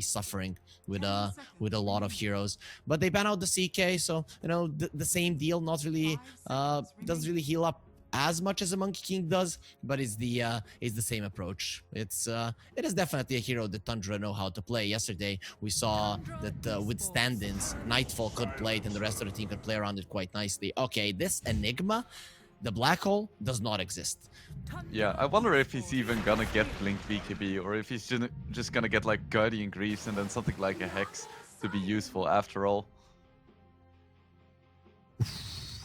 be suffering with a lot of heroes. But they ban out the CK, so the same deal. Not really doesn't really heal up as much as a Monkey King does, but it's the same approach. It is definitely a hero that Tundra know how to play. Yesterday we saw that with stand-ins, Nightfall could play it and the rest of the team could play around it quite nicely. Okay, this Enigma, the black hole, does not exist. Yeah, I wonder if he's even gonna get Blink BKB, or if he's just gonna get like Guardian Greaves and then something like a Hex to be useful after all.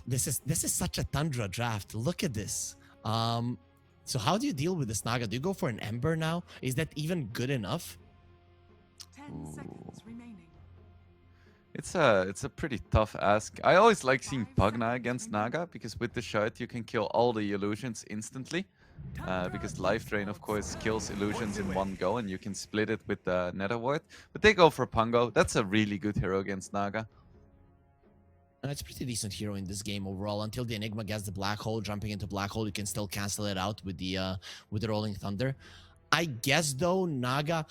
This is such a Tundra draft. Look at this. So how do you deal with this Naga? Do you go for an Ember now? Is that even good enough? 10 seconds remaining. It's a pretty tough ask. I always like seeing Pugna against Naga, because with the shot you can kill all the illusions instantly. Because Life Drain, of course, kills illusions in one go, and you can split it with the Nether Void. But they go for Pungo. That's a really good hero against Naga. It's a pretty decent hero in this game overall. Until the Enigma gets the black hole, jumping into black hole, you can still cancel it out with the Rolling Thunder. I guess though, Naga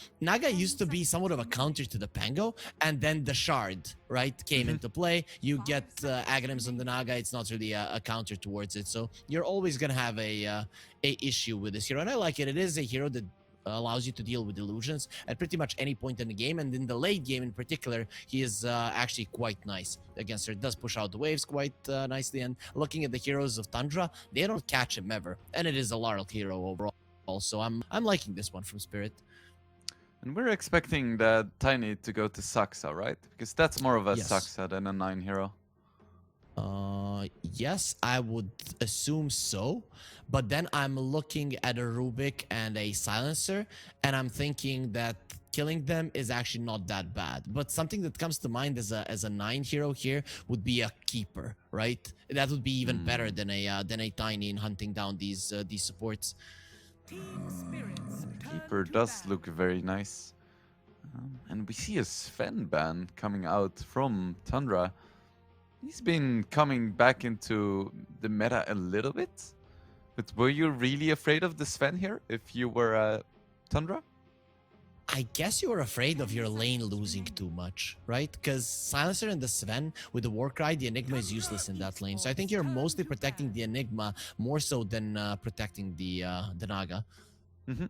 used to be somewhat of a counter to the Pango, and then the Shard, right, came into play. You get Aghanims on the Naga, it's not really a counter towards it. So you're always gonna have a issue with this hero, and I like it. It is a hero that allows you to deal with illusions at pretty much any point in the game, and in the late game in particular, he is actually quite nice against her. It does push out the waves quite nicely, and looking at the heroes of Tundra, they don't catch him ever, and it is a Larl hero overall. So I'm liking this one from Spirit. And we're expecting the Tiny to go to Saxa, right? Because that's more of a Yes. Saxa than a 9 hero. Yes, I would assume so. But then I'm looking at a Rubik and a Silencer, and I'm thinking that killing them is actually not that bad. But something that comes to mind as a 9 hero here would be a Keeper, right? That would be even better than a Tiny in hunting down these supports. Keeper does look very nice. And we see a Sven ban coming out from Tundra. He's been coming back into the meta a little bit. But were you really afraid of the Sven here if you were Tundra? I guess you were afraid of your lane losing too much, right? Because Silencer and the Sven, with the Warcry, the Enigma is useless in that lane. So I think you're mostly protecting the Enigma more so than protecting the Naga. And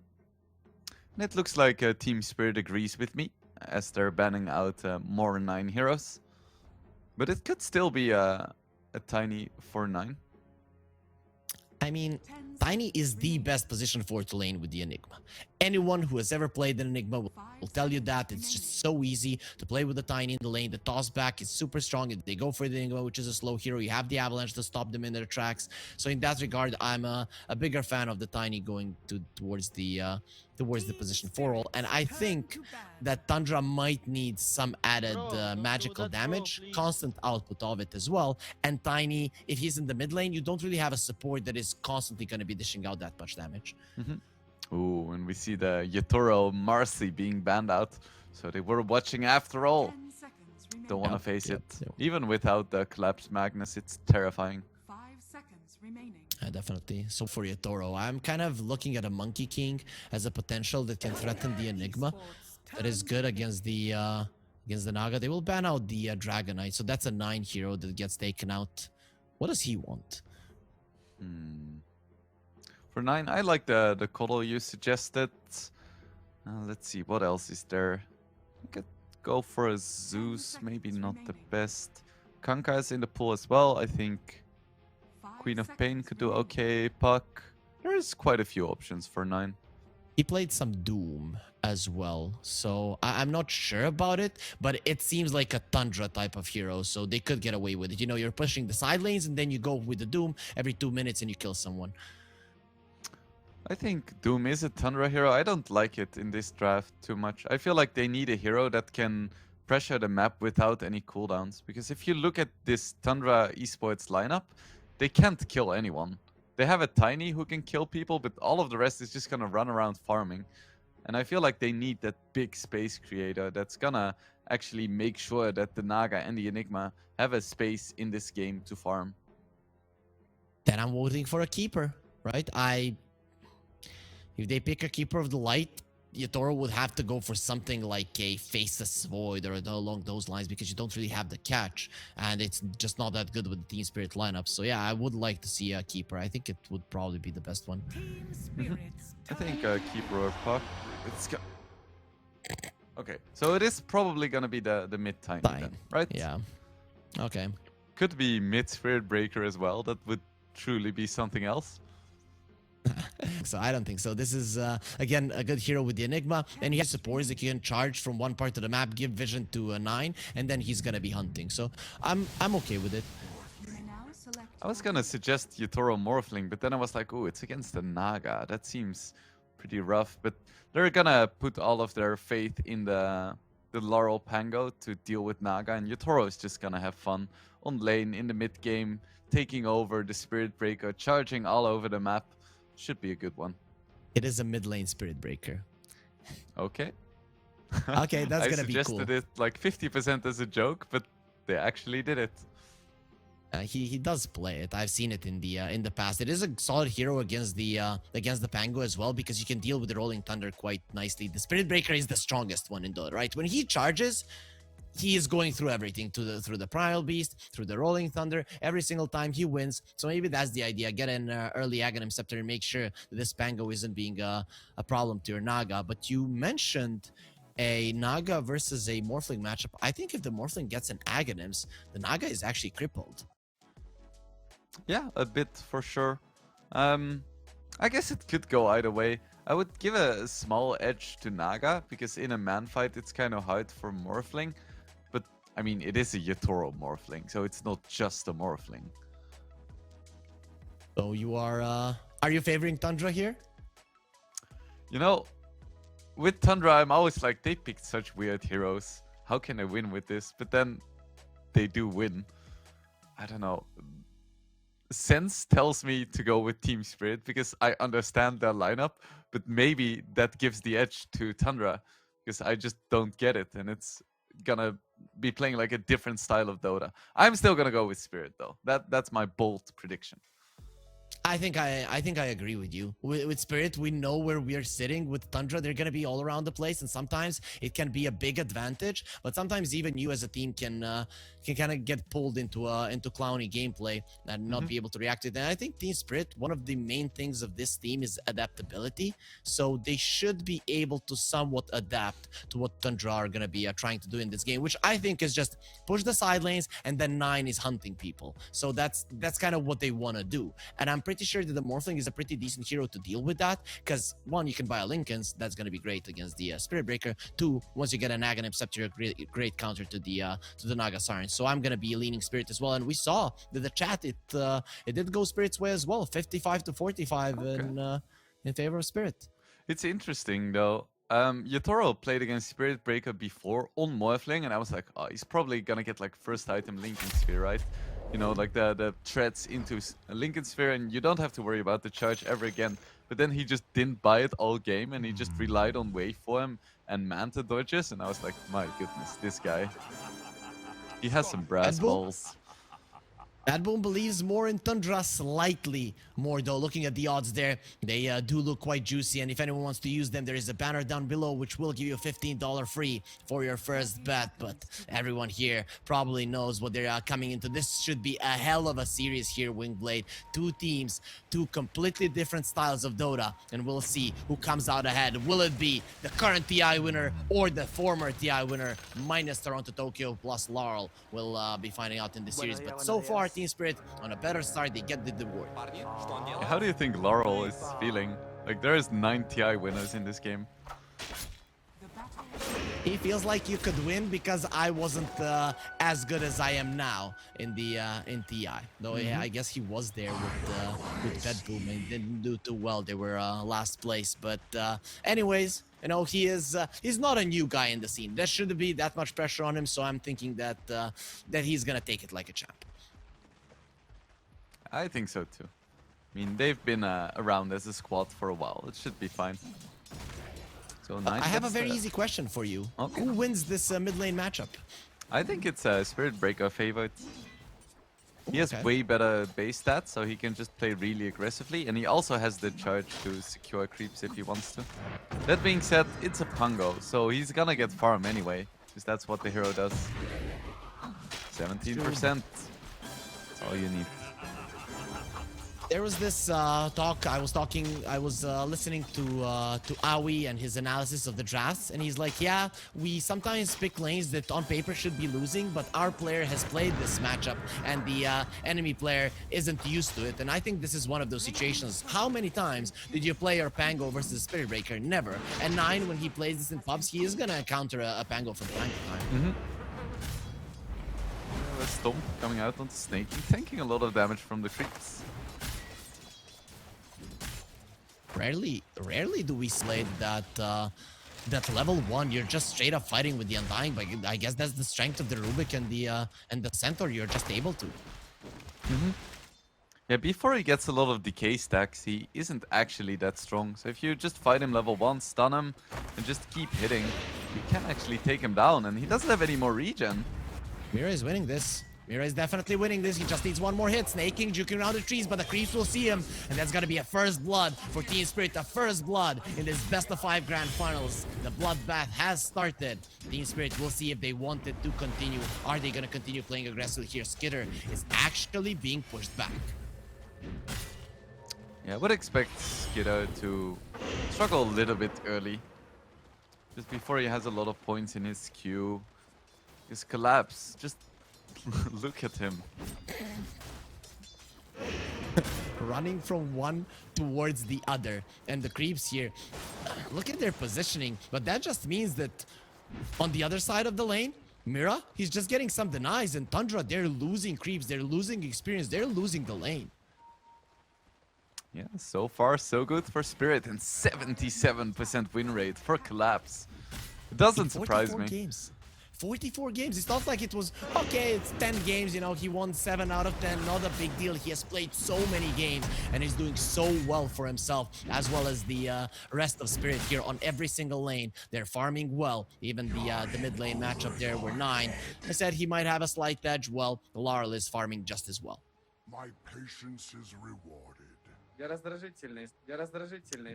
it looks like Team Spirit agrees with me, as they're banning out more 9 heroes. But it could still be a Tiny for 9. I mean, Tiny is the best position for it to lane with the Enigma. Anyone who has ever played an Enigma will tell you that. It's just so easy to play with the Tiny in the lane. The toss back is super strong. If they go for the Enigma, which is a slow hero, you have the Avalanche to stop them in their tracks. So in that regard, I'm a bigger fan of the Tiny going towards the position 4 role. And I think that Tundra might need some added magical damage, constant output of it as well. And Tiny, if he's in the mid lane, you don't really have a support that is constantly going to be dishing out that much damage. Ooh, and we see the Yatoro Marcy being banned out. So they were watching after all. 10 seconds remaining. Don't want to face Yep. it. Even without the collapsed Magnus, it's terrifying. 5 seconds remaining. Definitely. So for Yatoro, I'm kind of looking at a Monkey King as a potential that can threaten the Enigma. That is good against the Naga. They will ban out the Dragonite, so that's a 9 hero that gets taken out. What does he want? For 9, I like the Coddle you suggested. Let's see, what else is there? I could go for a Zeus, maybe not the best. Kanka is in the pool as well, I think. 5 Queen of Pain seconds could do remaining. okay. Puck. There's quite a few options for 9. He played some Doom as well, so I'm not sure about it, but it seems like a Tundra type of hero, so they could get away with it. You know, you're pushing the side lanes, and then you go with the Doom every 2 minutes and you kill someone. I think Doom is a Tundra hero. I don't like it in this draft too much. I feel like they need a hero that can pressure the map without any cooldowns. Because if you look at this Tundra Esports lineup, they can't kill anyone. They have a Tiny who can kill people, but all of the rest is just gonna run around farming. And I feel like they need that big space creator that's gonna actually make sure that the Naga and the Enigma have a space in this game to farm. Then I'm voting for a Keeper, right? If they pick a Keeper of the Light, Yatoro would have to go for something like a Faceless Void or along those lines because you don't really have the catch, and it's just not that good with the Team Spirit lineup. So yeah, I would like to see a Keeper. I think it would probably be the best one. Team spirits. I think Keeper or Puck. Okay, so it is probably gonna be the mid Tiny then, right? Yeah. Okay. Could be mid Spirit Breaker as well. That would truly be something else. So I don't think so. This is again a good hero with the Enigma, and he has supports that can charge from one part of the map, give vision to a 9, and then he's gonna be hunting. So I'm okay with it. You may now select I was gonna suggest Yatoro Morphling, but then I was like, oh, it's against the Naga. That seems pretty rough. But they're gonna put all of their faith in the Laurel Pango to deal with Naga, and Yatoro is just gonna have fun on lane in the mid game, taking over the Spirit Breaker, charging all over the map. Should be a good one. It is a mid lane Spirit Breaker. Okay. Okay, that's I gonna be cool. suggested it like 50% as a joke, but they actually did it. He does play it. I've seen it in the past. It is a solid hero against the Pango as well because you can deal with the Rolling Thunder quite nicely. The Spirit Breaker is the strongest one in Dota, right? When he charges, he is going through everything through the Primal Beast, through the Rolling Thunder. Every single time he wins. So maybe that's the idea. Get an early Aghanim Scepter and make sure that this Pango isn't being a problem to your Naga. But you mentioned a Naga versus a Morphling matchup. I think if the Morphling gets an Aghanims, the Naga is actually crippled. Yeah, a bit for sure. I guess it could go either way. I would give a small edge to Naga because in a man fight it's kind of hard for Morphling. But I mean, it is a Yatoro Morphling, so it's not just a Morphling. So you are you favoring Tundra here? You know, with Tundra, I'm always like, they picked such weird heroes. How can I win with this? But then they do win. I don't know. Sense tells me to go with Team Spirit because I understand their lineup, but maybe that gives the edge to Tundra because I just don't get it, and it's gonna be playing like a different style of Dota. I'm still gonna go with Spirit though. That's my bold prediction. I think I agree with you. With Spirit, we know where we are sitting. With Tundra, they're gonna be all around the place, and sometimes it can be a big advantage. But sometimes even you as a team can kind of get pulled into clowny gameplay and not be able to react to it. And I think Team Spirit, one of the main things of this team is adaptability. So they should be able to somewhat adapt to what Tundra are gonna be trying to do in this game, which I think is just push the side lanes and then 9 is hunting people. So that's kind of what they want to do, and I'm pretty sure that the Morphling is a pretty decent hero to deal with that, because 1, you can buy a Linken's, that's going to be great against the Spirit Breaker. 2, once you get an Aghanim Scepter, a great counter to the Naga Siren. So I'm going to be leaning Spirit as well, and we saw that the chat, it did go Spirit's way as well, 55 to 45 in favor of Spirit. It's interesting though. Yatoro played against Spirit Breaker before on Morphling, and I was like, oh, he's probably gonna get like first item Linken Sphere, right? You know, like the threads into a Linken Sphere, and you don't have to worry about the charge ever again. But then he just didn't buy it all game, and he just relied on waveform and Manta dodges, and I was like, my goodness, this guy. He has some brass balls. BetBoom believes more in Tundra, slightly more though. Looking at the odds there, they do look quite juicy, and if anyone wants to use them, there is a banner down below which will give you a $15 free for your first bet. But everyone here probably knows what they're coming into. This should be a hell of a series here, Wingblade. 2 teams, 2 completely different styles of Dota, and we'll see who comes out ahead. Will it be the current TI winner or the former TI winner minus Toronto Tokyo plus Laurel? We'll be finding out in the series, but so far Team Spirit on a better start, they get the reward. How do you think Laurel is feeling? Like, there is 9 TI winners in this game. the battle. He feels like you could win because I wasn't as good as I am now in TI. Though yeah, I guess he was there with BetBoom and didn't do too well. They were last place, but anyways, you know, he's not a new guy in the scene. There shouldn't be that much pressure on him, so I'm thinking that he's gonna take it like a champ. I think so too. I mean, they've been around as a squad for a while. It should be fine. So I have a very easy question for you. Okay. Who wins this mid lane matchup? I think it's a Spirit Breaker favorite. He has Okay. way better base stats, so he can just play really aggressively, and he also has the charge to secure creeps if he wants to. That being said, it's a Pungo, so he's gonna get farm anyway, because that's what the hero does. 17%. That's all you need. There was this talk. I was listening to Aoi and his analysis of the drafts, and he's like, "Yeah, we sometimes pick lanes that on paper should be losing, but our player has played this matchup, and the enemy player isn't used to it." And I think this is one of those situations. How many times did you play your Pango versus Spirit Breaker? Never. And Nine, when he plays this in pubs, he is gonna counter a Pango from time to time. Stomp coming out onto Snake, tanking a lot of damage from the creeps. Rarely do we slate that level 1. You're just straight up fighting with the Undying, but I guess that's the strength of the Rubik and the Centaur. You're just able to. Yeah, before he gets a lot of decay stacks, he isn't actually that strong. So if you just fight him level 1, stun him, and just keep hitting, you can actually take him down, and he doesn't have any more regen. Mira is winning this. Mira is definitely winning this. He just needs one more hit. Snaking, juking around the trees, but the creeps will see him. And that's gonna be a first blood for Team Spirit. A first blood in this best of 5 grand finals. The bloodbath has started. Team Spirit will see if they want it to continue. Are they gonna continue playing aggressively here? Skitter is actually being pushed back. Yeah, I would expect Skidder to struggle a little bit early. Just before he has a lot of points in his queue. His collapse, just look at him. Running from one towards the other. And the creeps here, look at their positioning. But that just means that on the other side of the lane, Mira, he's just getting some denies. And Tundra, they're losing creeps. They're losing experience. They're losing the lane. Yeah, so far so good for Spirit and 77% win rate for Collapse. It doesn't surprise me. Games. 44 games. It's not like it was, okay, it's 10 games, you know, he won 7 out of 10. Not a big deal. He has played so many games and he's doing so well for himself, as well as the rest of Spirit here on every single lane. They're farming well. Even the mid lane matchup there were 9. I said he might have a slight edge. Well, Laurel is farming just as well. My patience is rewarded.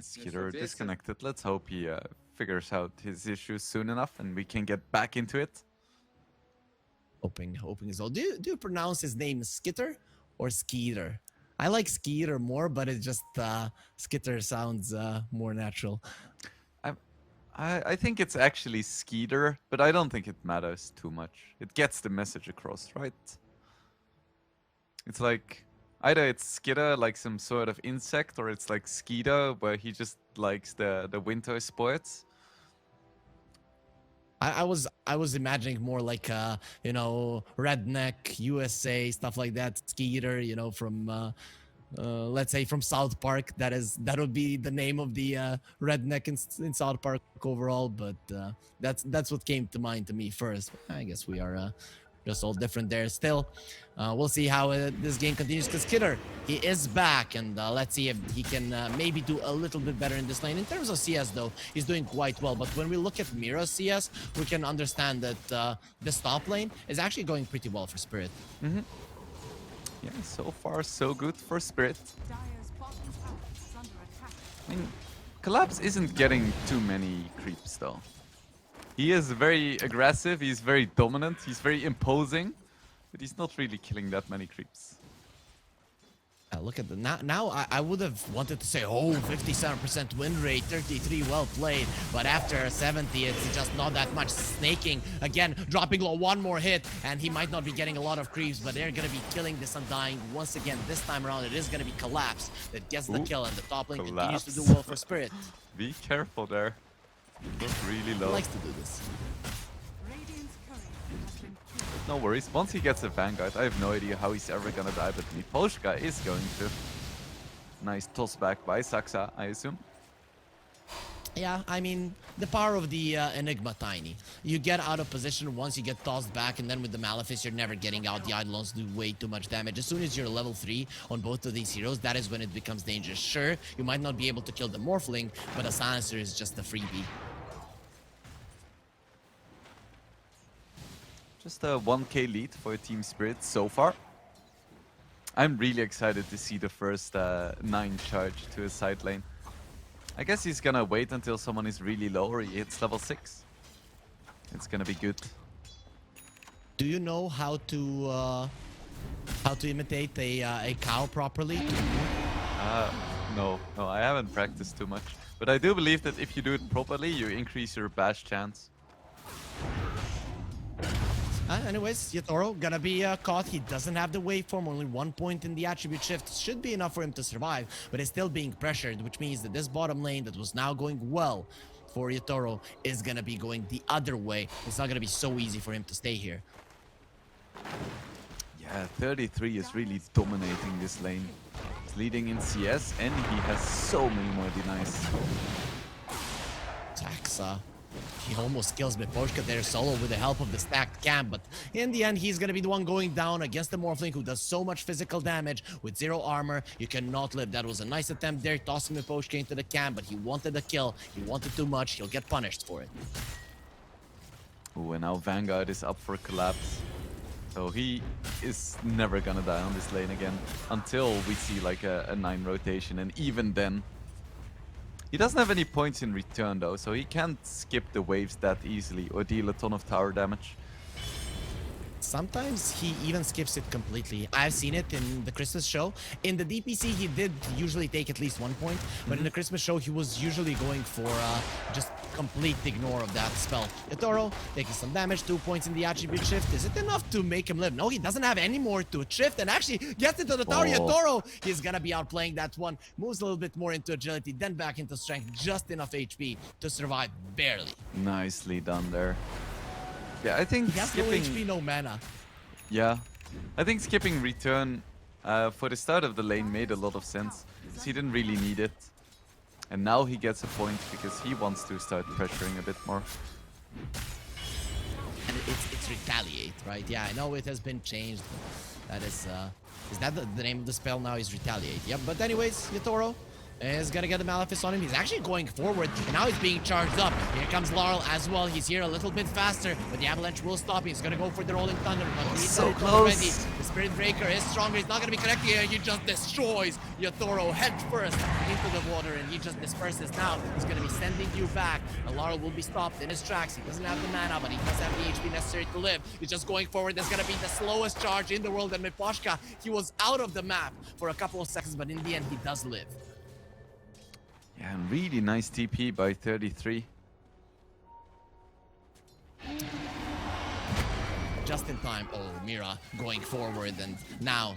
Skitter disconnected. Let's hope he figures out his issues soon enough and we can get back into it. Hoping as well. Do you pronounce his name Skitter or Skeeter? I like Skeeter more, but it just Skitter sounds more natural. I think it's actually Skeeter, but I don't think it matters too much. It gets the message across, right? It's like either it's Skitter, like some sort of insect, or it's like Skeeter, where he just likes the winter sports. I was imagining more like you know, redneck USA stuff like that. Skeeter, you know, from let's say from South Park. That would be the name of the redneck in South Park overall. But that's what came to mind to me first. I guess we are just all different there. Still, we'll see how this game continues, because Kidder, he is back, and let's see if he can maybe do a little bit better in this lane. In terms of CS, though, he's doing quite well. But when we look at Mira's CS, we can understand that this top lane is actually going pretty well for Spirit. Yeah, so far so good for Spirit. Dire's bottom tower is under attack. I mean, Collapse isn't getting too many creeps, though. He is very aggressive, he's very dominant, he's very imposing, but he's not really killing that many creeps. Look at the now I would have wanted to say, oh, 57% win rate, 33 well played, but after 70 it's just not that much. Snaking again, dropping low, one more hit, and he might not be getting a lot of creeps, but they're gonna be killing this Undying once again. This time around it is gonna be Collapse that gets the kill, and the top lane continues to do well for Spirit. Be careful there. He was really He low. likes to do this. Radiant's courier has been killed. No worries, once he gets a Vanguard, I have no idea how he's ever gonna die, but Miposhka is going to. Nice toss back by Saksa, I assume. Yeah, I mean, the power of the Enigma Tiny. You get out of position once you get tossed back, and then with the Malefice, you're never getting out. The Eidolons do way too much damage. As soon as you're level 3 on both of these heroes, that is when it becomes dangerous. Sure, you might not be able to kill the Morphling, but a Silencer is just a freebie. Just a 1k lead for Team Spirit so far. I'm really excited to see the first 9 charge to his side lane. I guess he's gonna wait until someone is really low or he hits level 6. It's gonna be good. Do you know how to imitate a cow properly? No, I haven't practiced too much. But I do believe that if you do it properly, you increase your bash chance. Anyways, Yatoro gonna be caught. He doesn't have the waveform. Only 1 point in the attribute shift should be enough for him to survive, but he's still being pressured, which means that this bottom lane that was now going well for Yatoro is gonna be going the other way. It's not gonna be so easy for him to stay here. Yeah, 33 is really dominating this lane. He's leading in CS and he has so many more denies. Taxa. He almost kills Miposhka there solo with the help of the stacked camp, but in the end, he's gonna be the one going down against the Morphling who does so much physical damage with 0 armor. You cannot live. That was a nice attempt there, tossing Miposhka into the camp, but he wanted a kill. He wanted too much. He'll get punished for it. Ooh, and now Vanguard is up for collapse. So he is never gonna die on this lane again until we see like a 9 rotation, and even then he doesn't have any points in return though, so he can't skip the waves that easily or deal a ton of tower damage. Sometimes he even skips it completely. I've seen it in the Christmas show. In the DPC, he did usually take at least 1 point, but in the Christmas show, he was usually going for just complete ignore of that spell. Yatoro taking some damage, 2 points in the attribute shift. Is it enough to make him live? No, he doesn't have any more to shift and actually gets into the tower. Yatoro, he's gonna be outplaying that one. Moves a little bit more into agility, then back into strength. Just enough HP to survive, barely. Nicely done there. Yeah, I think He has skipping... no HP, no mana. Yeah, I think skipping return for the start of the lane made a lot of sense, because he didn't really need it. And now he gets a point because he wants to start pressuring a bit more. And it's retaliate, right? Yeah, I know it has been changed. That is that the name of the spell now is retaliate? Yep, but anyways, Yatoro is gonna get the Malefice on him. He's actually going forward, and now he's being charged up. Here comes Laurel as well. He's here a little bit faster, but the Avalanche will stop him. He's gonna go for the Rolling Thunder, but he's So done it close. already. The Spirit Breaker is stronger. He's not gonna be connected here. He just destroys Yatoro head first into the water, and he just disperses now. He's gonna be sending you back. And Laurel will be stopped in his tracks. He doesn't have the mana, but he does have the HP necessary to live. He's just going forward. There's gonna be the slowest charge in the world, and Miposhka, he was out of the map for a couple of seconds, but in the end, he does live. Yeah, and really nice TP by 33. Just in time. Oh, Mira going forward, and now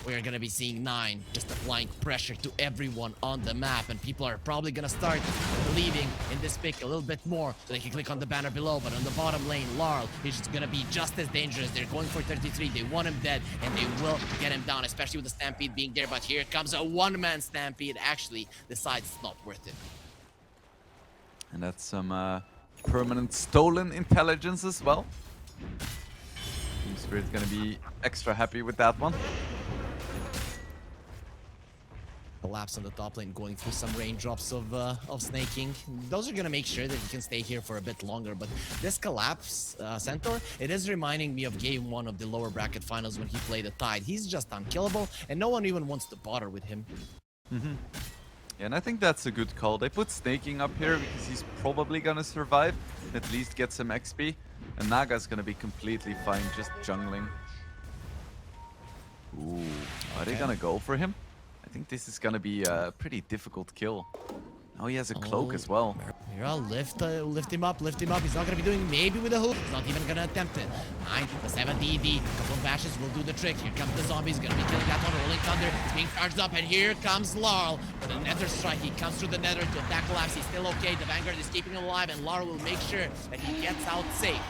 we're gonna be seeing 9 just applying pressure to everyone on the map, and people are probably gonna start believing in this pick a little bit more, so they can click on the banner below. But on the bottom lane, Laurel is just gonna be just as dangerous. They're going for 33. They want him dead, and they will get him down, especially with the Stampede being there. But here comes a one-man Stampede. Actually decides it's not worth it. And that's some permanent stolen intelligence as well. Team Spirit's gonna be extra happy with that one. Collapse on the top lane, going through some raindrops of snaking. Those are gonna make sure that he can stay here for a bit longer. But this collapse, Centaur, it is reminding me of game 1 of the lower bracket finals when he played the Tide. He's just unkillable, and no one even wants to bother with him. Yeah, and I think that's a good call. They put Snaking up here because he's probably gonna survive, at least get some XP. And Naga's gonna be completely fine just jungling. Ooh, are they gonna go for him? I think this is gonna be a pretty difficult kill. Now he has a cloak as well. Mira, lift him up, lift him up. He's not gonna be doing maybe with a hook. He's not even gonna attempt it. 9, the 7 DD. A couple of bashes will do the trick. Here comes the zombies. Gonna be killing that one. Rolling Thunder. He's being charged up, and here comes Laurel with a Nether strike. He comes through the Nether to attack Collapse. He's still okay. The Vanguard is keeping him alive, and Laurel will make sure that he gets out safe.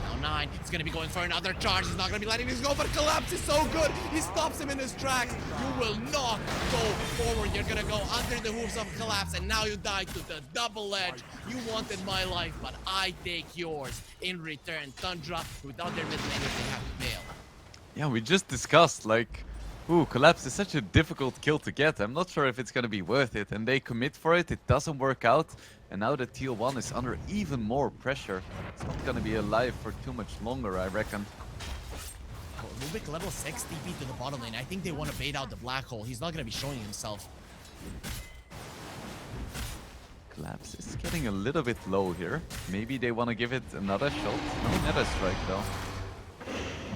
Now 9, he's gonna be going for another charge. He's not gonna be letting this go, but Collapse is so good. He stops him in his tracks. You will not go forward. You're gonna go under the hooves of Collapse, and now you die to the double edge. You wanted my life, but I take yours in return. Tundra, without their mid laners, they have to fail. Yeah, we just discussed, like, ooh, Collapse is such a difficult kill to get. I'm not sure if it's gonna be worth it. And they commit for it, it doesn't work out. And now the Teal 1 is under even more pressure. It's not gonna be alive for too much longer, I reckon. Oh, Rubik level 6 TP to the bottom lane. I think they want to bait out the black hole. He's not going to be showing himself. Collapse is getting a little bit low here. Maybe they want to give it another shot. No meta strike though.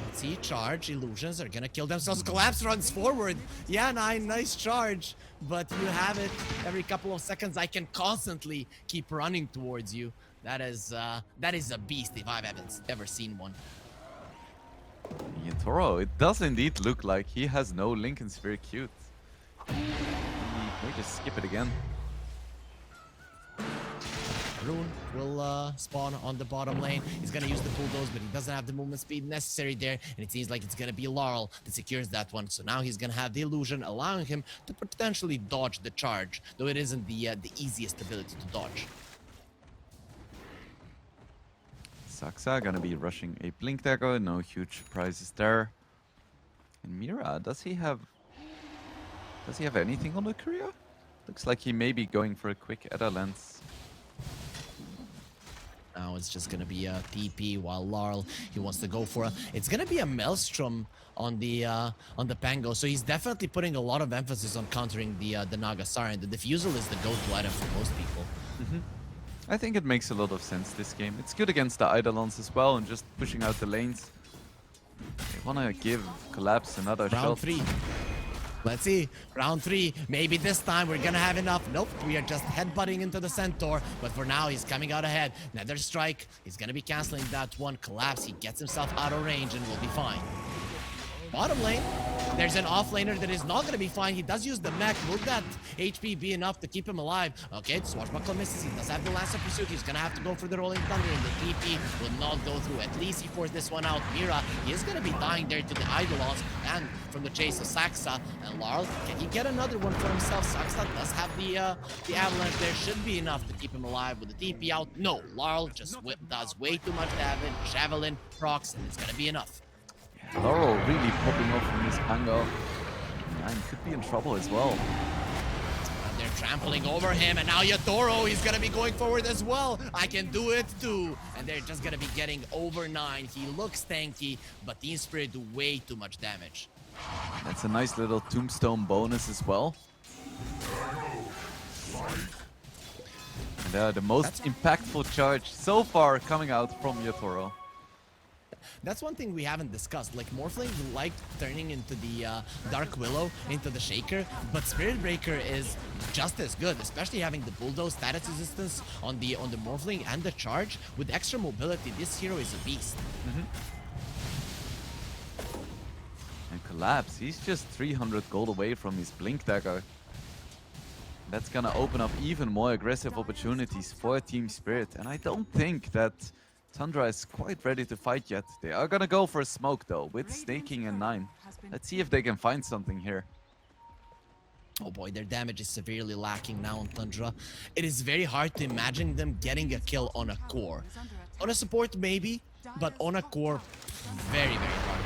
Let's see, charge. Illusions are going to kill themselves. Collapse runs forward. Yeah, nice charge. But you have it every couple of seconds. I can constantly keep running towards you. That is a beast if I've ever seen one. Yatoro, it does indeed look like he has no Linken's very cute. He may just skip it again. Rune will spawn on the bottom lane. He's gonna use the bulldoze, but he doesn't have the movement speed necessary there, and it seems like it's gonna be Laurel that secures that one. So now he's gonna have the illusion, allowing him to potentially dodge the charge, though it isn't the easiest ability to dodge. Saksa gonna be rushing a Blink Dagger, no huge surprises there. And Mira, does he have anything on the career? Looks like he may be going for a quick Edda lens. Now it's just gonna be a TP while Laurel, he wants to go for a. It's gonna be a Maelstrom on the Pango, so he's definitely putting a lot of emphasis on countering the Naga Siren. The Diffusal is the go-to item for most people. I think it makes a lot of sense this game. It's good against the Eidolons as well and just pushing out the lanes. They wanna give Collapse another shot. Round 3. Let's see. Round 3. Maybe this time we're gonna have enough. Nope. We are just headbutting into the Centaur. But for now, he's coming out ahead. Nether Strike. He's gonna be canceling that one. Collapse. He gets himself out of range and will be fine. Bottom lane. There's an offlaner that is not going to be fine. He does use the mech. Will that HP be enough to keep him alive? Okay, Swashbuckler misses. He does have the Lance of Pursuit. He's going to have to go for the Rolling Thunder, and the TP will not go through. At least he forced this one out. Mira, he is going to be dying there to the Eidolons and from the chase of Saksa. And Laurel, can he get another one for himself? Saksa does have the Avalanche. There should be enough to keep him alive with the TP out. No, Laurel just does way too much damage. Javelin procs, and it's going to be enough. Laurel really popping off from this Pango. And could be in trouble as well. And they're trampling over him, and now Yatoro, he's gonna be going forward as well. I can do it too. And they're just gonna be getting over 9. He looks tanky, but Team Spirit do way too much damage. That's a nice little tombstone bonus as well. And the most impactful charge so far coming out from Yatoro. That's one thing we haven't discussed. Like, Morphling like turning into the Dark Willow, into the Shaker, but Spirit Breaker is just as good, especially having the Bulldoze status resistance on the Morphling and the charge. With extra mobility, this hero is a beast. And Collapse, he's just 300 gold away from his Blink Dagger. That's gonna open up even more aggressive opportunities for Team Spirit, and I don't think that Tundra is quite ready to fight yet. They are gonna go for a smoke though, with Snaking and 9. Let's see if they can find something here. Oh boy, their damage is severely lacking now on Tundra. It is very hard to imagine them getting a kill on a core. On a support maybe, but on a core, very, very hard.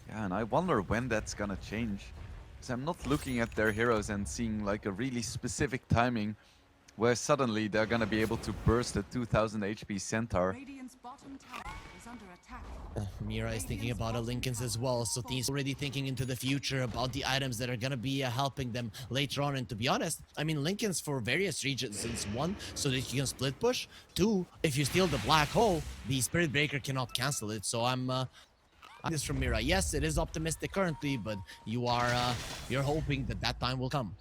Yeah, and I wonder when that's gonna change. Because I'm not looking at their heroes and seeing like a really specific timing where suddenly they're gonna be able to burst a 2000 HP Centaur. Radiant's bottom tower is under attack. Mira is thinking about a Linken's as well, so Team's already thinking into the future about the items that are gonna be helping them later on. And to be honest, I mean, Linken's for various regions. It's 1, so that you can split push. 2, if you steal the black hole, the Spirit Breaker cannot cancel it. So I'm this from Mira. Yes, it is optimistic currently, but you're hoping that that time will come.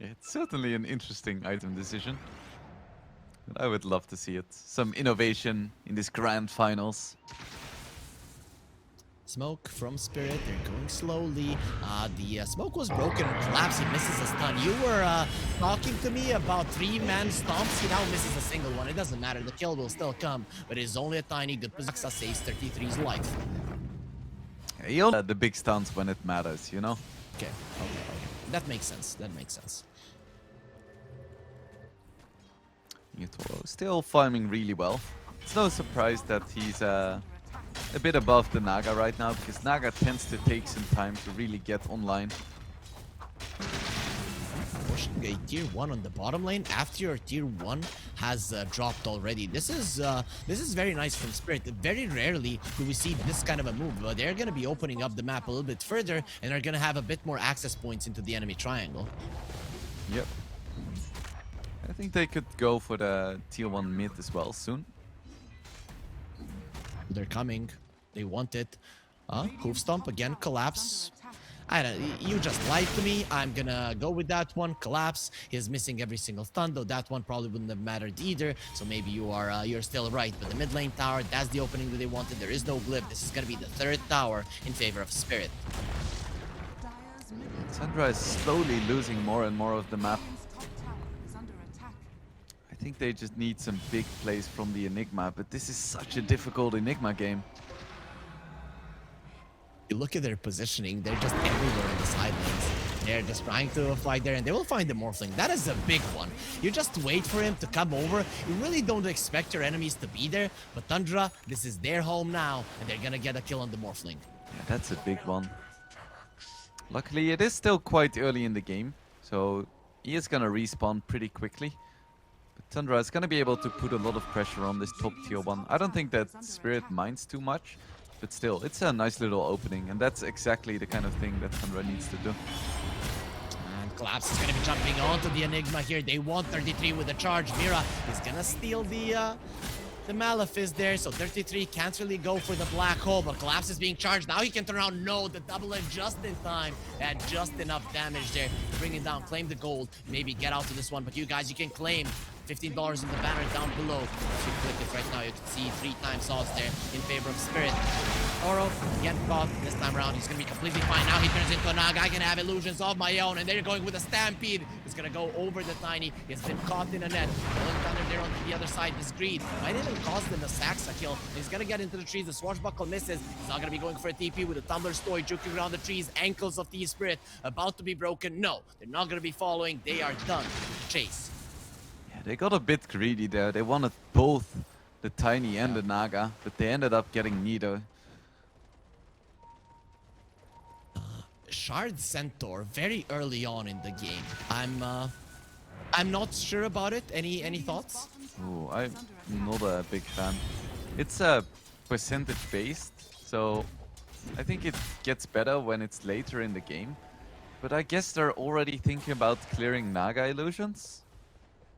It's certainly an interesting item decision. But I would love to see it. Some innovation in this grand finals. Smoke from Spirit, they're going slowly. The smoke was broken and Collapse, he misses a stun. You were talking to me about 3-man stomps, he now misses a single one. It doesn't matter, the kill will still come, but it is only a tiny good position. Saves 33's life. He only the big stunts when it matters, you know? Okay. That makes sense, that makes sense. Yatoro still farming really well. It's no surprise that he's a bit above the Naga right now, because Naga tends to take some time to really get online. pushing a tier 1 on the bottom lane after your tier 1 has dropped already. This is very nice from Spirit. Very rarely do we see this kind of a move, but they're going to be opening up the map a little bit further and are going to have a bit more access points into the enemy triangle. Yep. I think they could go for the tier 1 mid as well soon. They're coming. They want it. Hoof stomp again, collapse. I don't. You just lied to me. I'm gonna go with that one. Collapse. He's missing every single stun, though that one probably wouldn't have mattered either. So maybe you're still right. But the mid lane tower, that's the opening that they wanted. There is no glyph. This is gonna be the third tower in favor of Spirit. Tundra is slowly losing more and more of the map. Top tower is under attack. I think they just need some big plays from the Enigma, but this is such a difficult Enigma game. You look at their positioning, they're just everywhere in the side lanes. They're just trying to fight there, and they will find the Morphling. That is a big one. You just wait for him to come over. You really don't expect your enemies to be there, but Tundra, this is their home now, and they're gonna get a kill on the Morphling. Yeah, that's a big one. Luckily, it is still quite early in the game, so he is gonna respawn pretty quickly. But Tundra is gonna be able to put a lot of pressure on this top tier 1. I don't think that Spirit minds too much, but still, it's a nice little opening, and that's exactly the kind of thing that Tundra needs to do. And Collapse is going to be jumping onto the Enigma here. They want 33 with a charge. Mira is going to steal the Malefice there, so 33 can't really go for the black hole, but Collapse is being charged. Now he can turn around. No, the double edge just in time. Had just enough damage there to bring it down, claim the gold, maybe get out to this one, but you guys, you can claim $15 in the banner down below. If you click it right now, you can see 3 times odds there in favor of Spirit. Oro, get caught. This time around, he's going to be completely fine. Now he turns into a Naga. I can have illusions of my own, and they're going with a Stampede. He's going to go over the Tiny. He's been caught in a net. Rolling Thunder there on the other side. This greed might even cost him a Saxa kill. He's going to get into the trees. The Swashbuckle misses. He's not going to be going for a TP with a Tumbler Story juking around the trees. Ankles of the Spirit about to be broken. No, they're not going to be following. They are done. Chase. They got a bit greedy there. They wanted both the Tiny and the Naga, but they ended up getting neither. Shard Centaur very early on in the game. I'm not sure about it. Any thoughts? Ooh, I'm not a big fan. It's percentage based, so I think it gets better when it's later in the game. But I guess they're already thinking about clearing Naga illusions.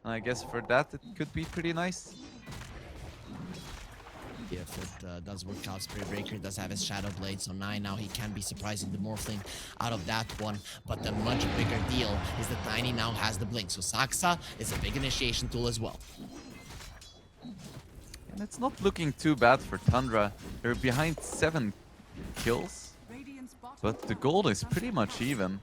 And I guess for that it could be pretty nice. If it does work out, Spirit Breaker does have his Shadow Blade, so 9 now he can be surprising the Morphling out of that one. But the much bigger deal is that Tiny now has the Blink, so Saxa is a big initiation tool as well. And it's not looking too bad for Tundra. They're behind 7 kills, Radiant's bottom but the tower gold is is under pretty much even.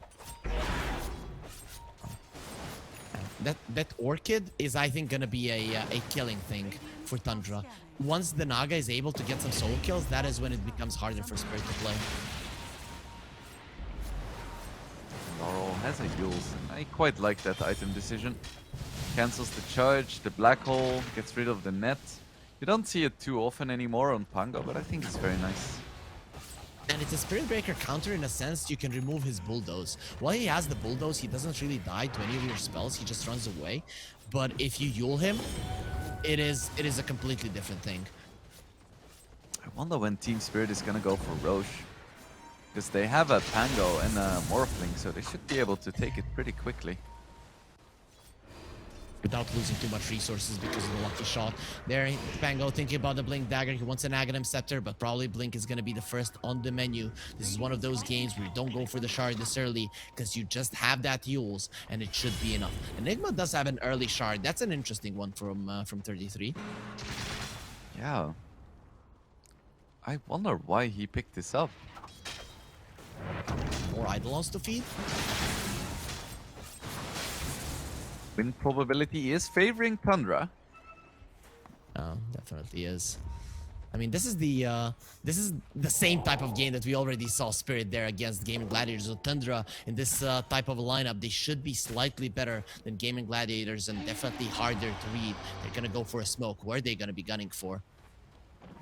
That Orchid is, I think, gonna be a killing thing for Tundra. Once the Naga is able to get some solo kills, that is when it becomes harder for Spirit to play. Laurel has a Yules, and I quite like that item decision. Cancels the charge, the black hole, gets rid of the net. You don't see it too often anymore on Pango, but I think it's very nice. And it's a Spirit Breaker counter in a sense. You can remove his Bulldoze. While he has the Bulldoze, he doesn't really die to any of your spells. He just runs away. But if you Yule him, it is a completely different thing. I wonder when Team Spirit is gonna go for Roche. Because they have a Pango and a Morphling, so they should be able to take it pretty quickly. Without losing too much resources because of the lucky shot. There, Pango thinking about the Blink Dagger. He wants an Aghanim Scepter, but probably Blink is going to be the first on the menu. This is one of those games where you don't go for the Shard this early because you just have that Yules, and it should be enough. Enigma does have an early Shard. That's an interesting one from 33. Yeah. I wonder why he picked this up. More Eidolons to feed. Win probability is favoring Tundra. Oh, definitely is. I mean, this is the same type of game that we already saw Spirit there against Gaming Gladiators. So Tundra in this type of a lineup, they should be slightly better than Gaming Gladiators and definitely harder to read. They're gonna go for a smoke. Where are they gonna be gunning for?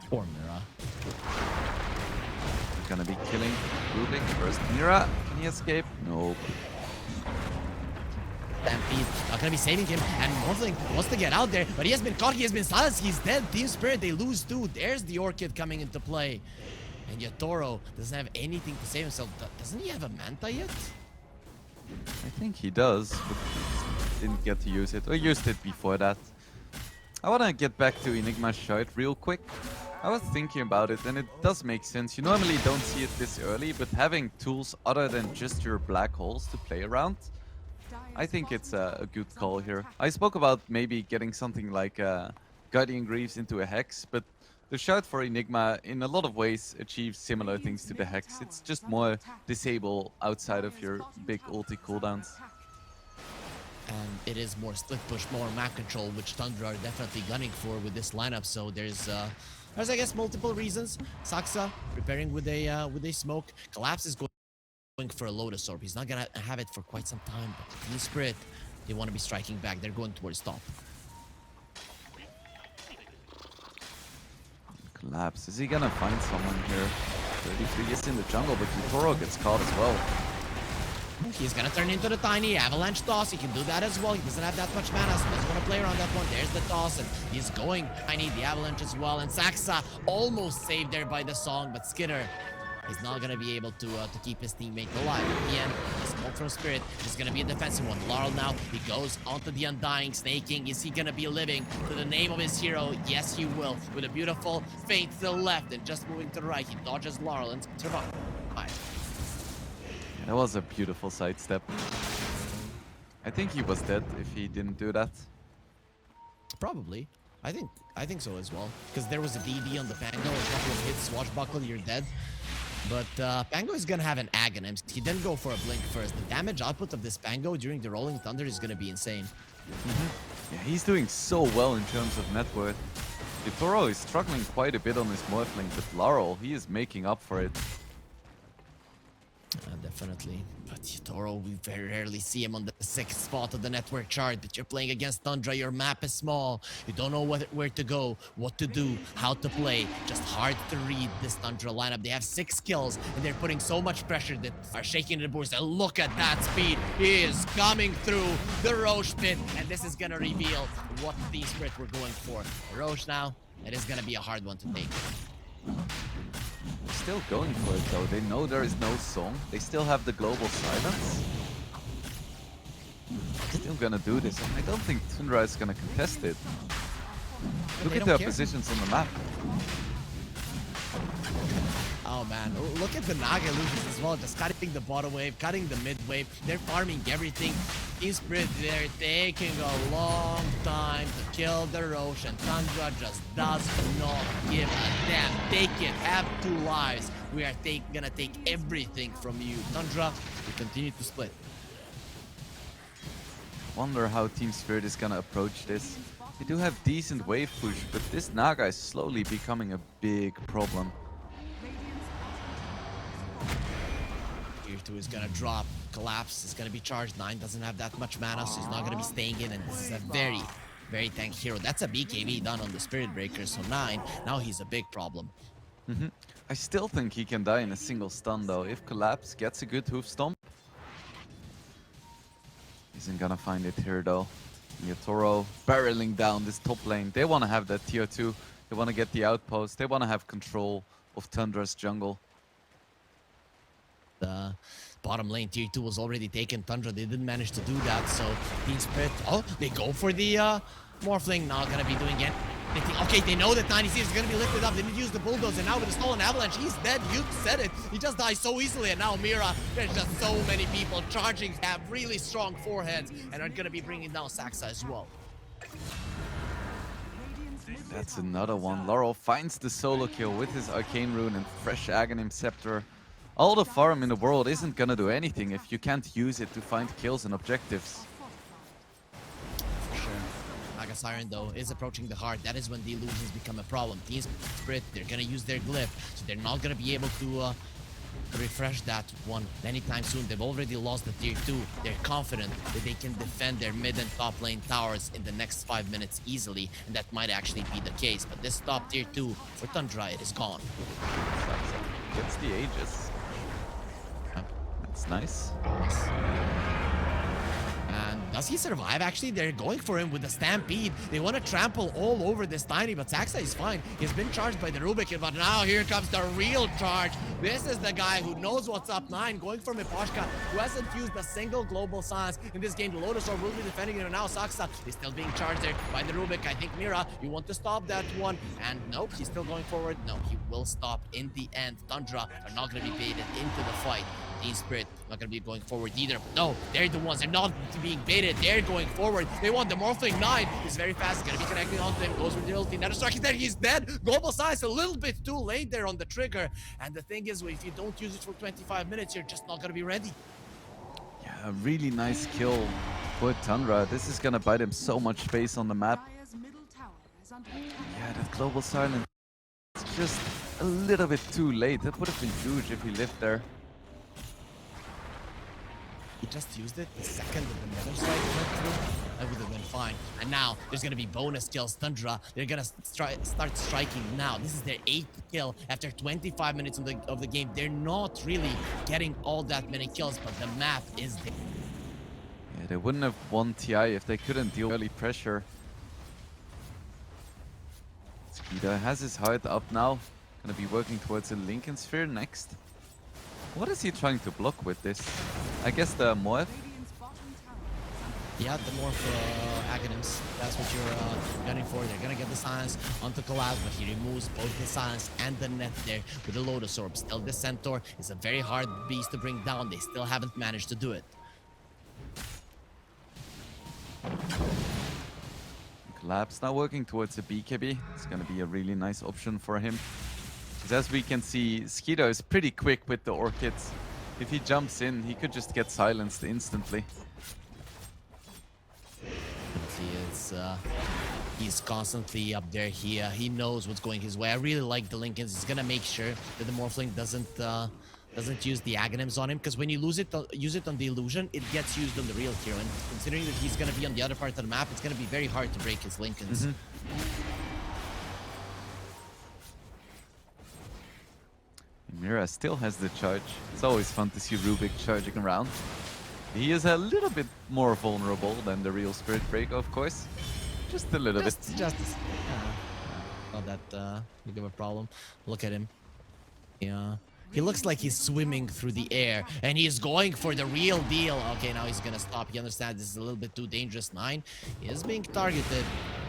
Poor Mira. He's gonna be killing Rubik first. Mira, can he escape? Nope. Stampede not gonna be saving him, and Morphling wants to get out there, but he has been caught, he has been silenced, he's dead. Team Spirit, they lose too. There's the Orchid coming into play. And yet Toro doesn't have anything to save himself. Doesn't he have a Manta yet? I think he does, but didn't get to use it, or used it before that. I want to get back to Enigma's shard real quick. I was thinking about it, and it does make sense. You normally don't see it this early, but having tools other than just your black holes to play around, I think it's a good call here. I spoke about maybe getting something like Guardian Greaves into a Hex, but the shard for Enigma in a lot of ways achieves similar things to the Hex. It's just more disable outside of your big ulti cooldowns. And it is more split push, more map control, which Tundra are definitely gunning for with this lineup. So there's I guess multiple reasons. Saksa preparing with a smoke. Collapse is going for a Lotus Orb. He's not gonna have it for quite some time, but Team Spirit, they want to be striking back. They're going towards top. Collapse. Is he gonna find someone here? 33 is in the jungle, but Toro gets caught as well. He's gonna turn into the tiny avalanche toss. He can do that as well. He doesn't have that much mana, so doesn't want to play around that one. There's the toss, and he's going tiny, the avalanche as well. And Saksa almost saved there by the song, but Skitter is not gonna be able to keep his teammate alive. At the end, the smoke from Spirit is gonna be a defensive one. Laurel now, he goes onto the Undying, snaking. Is he gonna be living to the name of his hero? Yes, he will. With a beautiful feint to the left and just moving to the right, he dodges Laurel and survives. That was a beautiful sidestep. I think he was dead if he didn't do that. Probably. I think so as well. Because there was a DD on the Pango, a couple of hits, swashbuckle, you're dead. But Pango is gonna have an Aghanim. He didn't go for a blink first. The damage output of this Pango during the Rolling Thunder is gonna be insane. Yeah, he's doing so well in terms of net worth. Toro is struggling quite a bit on his Morphling, but Laurel, he is making up for it. Definitely. But Toro, we very rarely see him on the 6th spot of the network chart. But you're playing against Tundra, your map is small. You don't know where to go, what to do, how to play. Just hard to read this Tundra lineup. They have 6 kills, and they're putting so much pressure that are shaking the boards. And look at that speed. He is coming through the Roche pit, and this is going to reveal what the Spirit were going for. Roche now, it is going to be a hard one to take. They're still going for it though. They know there is no song. They still have the global silence. Still gonna do this. And I don't think Tundra is gonna contest it. Look at their positions on the map. Oh man, look at the Naga illusions as well. Just cutting the bottom wave, cutting the mid wave. They're farming everything. Team Spirit, they're taking a long time to kill the Roche, and Tundra just does not give a damn. Take it, have 2 lives. We are gonna take everything from you. Tundra, we continue to split. Wonder how Team Spirit is gonna approach this. They do have decent wave push, but this Naga is slowly becoming a big problem. Tier 2 is gonna drop. Collapse is gonna be charged. 9 doesn't have that much mana, so he's not gonna be staying in, and this is a very, very tank hero. That's a BKB done on the Spirit Breaker, so 9, now he's a big problem. I still think he can die in a single stun though. If Collapse gets a good hoof stomp. Isn't gonna find it here though. Toro barreling down this top lane. They want to have that tier 2. They want to get the outpost. They want to have control of Tundra's jungle. The bottom lane tier 2 was already taken. Tundra, they didn't manage to do that, so Team Spirit, oh, they go for the Morphling, not gonna be doing anything. Okay, they know that 90 is gonna be lifted up. They didn't use the bulldozer, and now with the stolen avalanche, he's dead. You said it. He just dies so easily, and now Mira, there's just so many people charging, have really strong foreheads, and are gonna be bringing down Saksa as well. That's another one. Laurel finds the solo kill with his Arcane Rune and fresh Aghanim Scepter. All the farm in the world isn't gonna do anything if you can't use it to find kills and objectives. For sure. Naga Siren, though, is approaching the heart. That is when the illusions become a problem. Team Spirit, they're gonna use their glyph, so they're not gonna be able to refresh that one anytime soon. They've already lost the tier 2. They're confident that they can defend their mid and top lane towers in the next 5 minutes easily, and that might actually be the case. But this top tier 2 for Tundra, it is gone. Gets the Aegis. That's nice. And Does he survive? Actually, they're going for him with the stampede. They want to trample all over this Tiny, but Saxa is fine. He's been charged by the Rubik, but now here comes the real charge. This is the guy who knows what's up. 9 going for Miposhka, who hasn't used a single global silence in this game. The Lotus Orb will be defending him now. Saxa is still being charged there by the Rubik. I think Mira, you want to stop that one. And nope, he's still going forward. No, he will stop in the end. Tundra are not going to be baited into the fight. Team Spirit not going to be going forward either. No, they're the ones. They're not being baited. They're going forward. They want the Morphling 9. He's very fast. He's going to be connecting onto him. Goes with the ulti. Another strike is there. He's dead. Global Science a little bit too late there on the trigger. And the thing is, if you don't use it for 25 minutes, you're just not going to be ready. Yeah, a really nice kill for Tundra. This is gonna bite him so much space on the map. Dire's middle tower is under attack. Yeah, that global silence. It's just a little bit too late. That would have been huge if he lived there. He just used it the second that the Nether strike went through. That would have been fine. And now there's gonna be bonus kills. Tundra, they're gonna start striking now. This is their 8th kill after 25 minutes of the game. They're not really getting all that many kills, but the map is there. Yeah, they wouldn't have won TI if they couldn't deal with early pressure. Skeeter has his heart up now. Gonna be working towards a Lincoln Sphere next. What is he trying to block with this? I guess the Morph? Radiant's bottom tower is under Yeah, the more Aghanims. That's what you're gunning for. They're gonna get the silence onto Collapse, but he removes both the silence and the net there with the Lotus Orb. Still, the Centaur is a very hard beast to bring down. They still haven't managed to do it. Collapse now working towards a BKB. It's gonna be a really nice option for him. Because as we can see, Skeeter is pretty quick with the Orchids. If he jumps in, he could just get silenced instantly. He's constantly up there. He knows what's going his way. I really like the Lincolns. He's gonna make sure that the Morphling doesn't use the Aghanims on him, because when you use it on the illusion, it gets used on the real hero. And considering that he's gonna be on the other part of the map, it's gonna be very hard to break his Lincolns. Mira still has the charge. It's always fun to see Rubik charging around. He is a little bit more vulnerable than the real Spirit Breaker, of course. Just a little bit. Not that big of a problem. Look at him. Yeah. He looks like he's swimming through the air, and he's going for the real deal. Okay, now he's gonna stop. He understands this is a little bit too dangerous. 9 he is being targeted,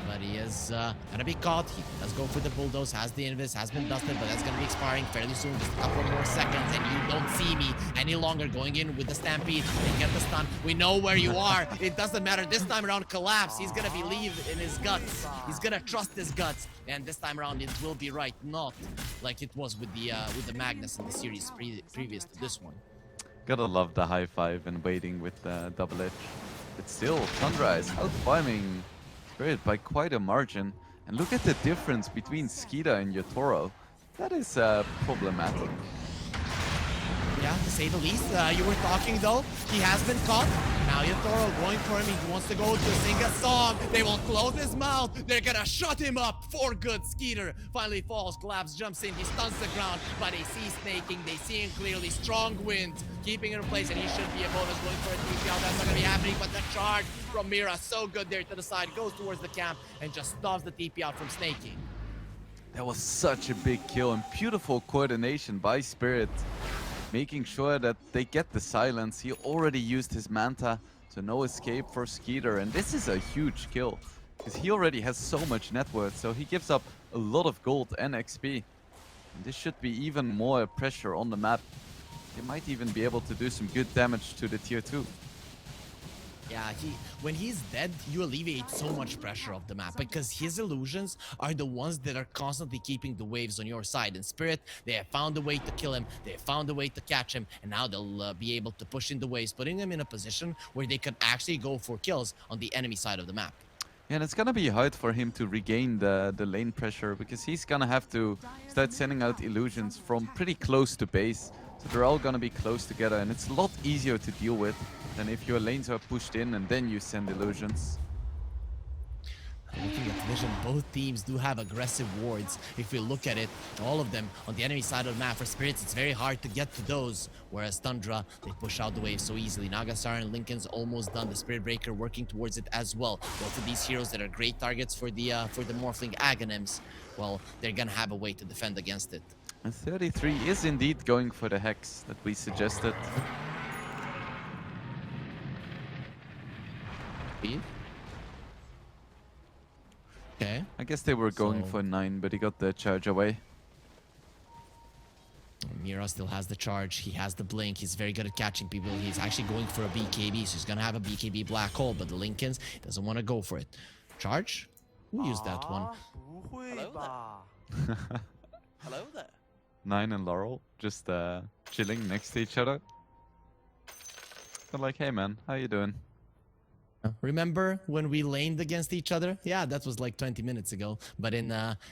but he is gonna be caught. He does go for the bulldoze, has the invis, has been dusted, but that's gonna be expiring fairly soon. Just a couple more seconds, and you don't see me any longer going in with the stampede. They get the stun. We know where you are. It doesn't matter. This time around, Collapse. He's gonna believe in his guts. He's gonna trust his guts, and this time around it will be right, not like it was with the Magnus in the series previous to this one. Gotta love the high five and waiting with the double edge. But still, Tundra is out-farming Spirit by quite a margin. And look at the difference between Skeeter and Yotoro. That is problematic. Yeah, to say the least. You were talking though. He has been caught. Now Yotoro going for him. He wants to go to sing a song. They will close his mouth. They're gonna shut him up for good. Skeeter finally falls. Collapse jumps in. He stuns the ground, but they see snaking. They see him clearly. Strong wind keeping him in place, and he should be a bonus going for a TP out. That's not gonna be happening, but the charge from Mira, so good there to the side, goes towards the camp and just stops the TP out from snaking. That was such a big kill and beautiful coordination by Spirit. Making sure that they get the silence. He already used his Manta, so no escape for Skeeter. And this is a huge kill, because he already has so much net worth, so he gives up a lot of gold and XP. And this should be even more pressure on the map. He might even be able to do some good damage to the tier 2. Yeah, when he's dead, you alleviate so much pressure off the map, because his illusions are the ones that are constantly keeping the waves on your side. In Spirit, they have found a way to kill him, they have found a way to catch him, and now they'll be able to push in the waves, putting him in a position where they could actually go for kills on the enemy side of the map. Yeah, and it's gonna be hard for him to regain the lane pressure, because he's gonna have to start sending out illusions from pretty close to base. So they're all gonna be close together, and it's a lot easier to deal with than if your lanes are pushed in and then you send illusions. Looking at vision, both teams do have aggressive wards. If we look at it, all of them on the enemy side of the map. For Spirits, it's very hard to get to those. Whereas Tundra, they push out the wave so easily. Nagasar and Lincoln's almost done. The Spirit Breaker working towards it as well. Both of these heroes that are great targets for the Morphling Aghanims. Well, they're gonna have a way to defend against it. And 33 is indeed going for the Hex that we suggested. Speed. Okay. I guess they were going So- for 9, but he got the charge away. Mira still has the charge. He has the blink. He's very good at catching people. He's actually going for a BKB, so he's gonna have a BKB black hole. But the Lincolns doesn't want to go for it. Charge? Who used that one? Hello there. 9 and Laurel just chilling next to each other. They're like, hey man, how you doing? Remember when we laned against each other? Yeah, that was like 20 minutes ago. But in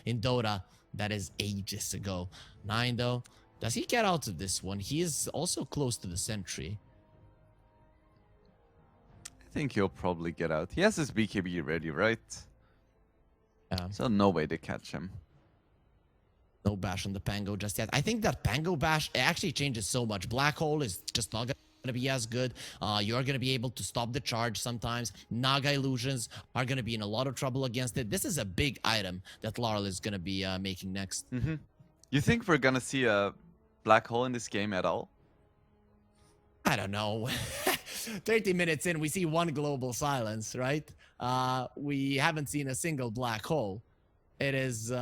Dota, that is ages ago. 9 though, does he get out of this one? He is also close to the sentry. I think he'll probably get out. He has his BKB ready, right? Yeah. So no way to catch him. No bash on the Pango just yet. I think that Pango bash actually changes so much. Black hole is just not gonna be as good. You're gonna be able to stop the charge sometimes. Naga illusions are gonna be in a lot of trouble against it. This is a big item that Laurel is gonna be making next. You think we're gonna see a black hole in this game at all? I don't know. 30 minutes in, we see one global silence, right? We haven't seen a single black hole. It is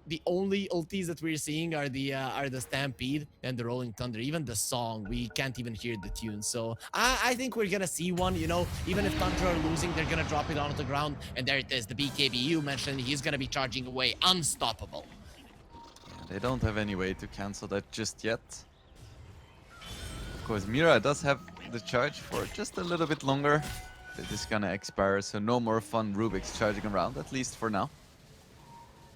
the only ultis that we're seeing are the Stampede and the Rolling Thunder. Even the song, we can't even hear the tune. So I think we're gonna see one. You know, even if Tundra are losing, they're gonna drop it onto the ground, and there it is. The BKB you mentioned, he's gonna be charging away, unstoppable. They don't have any way to cancel that just yet. Of course, Mira does have the charge for just a little bit longer. It is gonna expire, so no more fun Rubik's charging around, at least for now.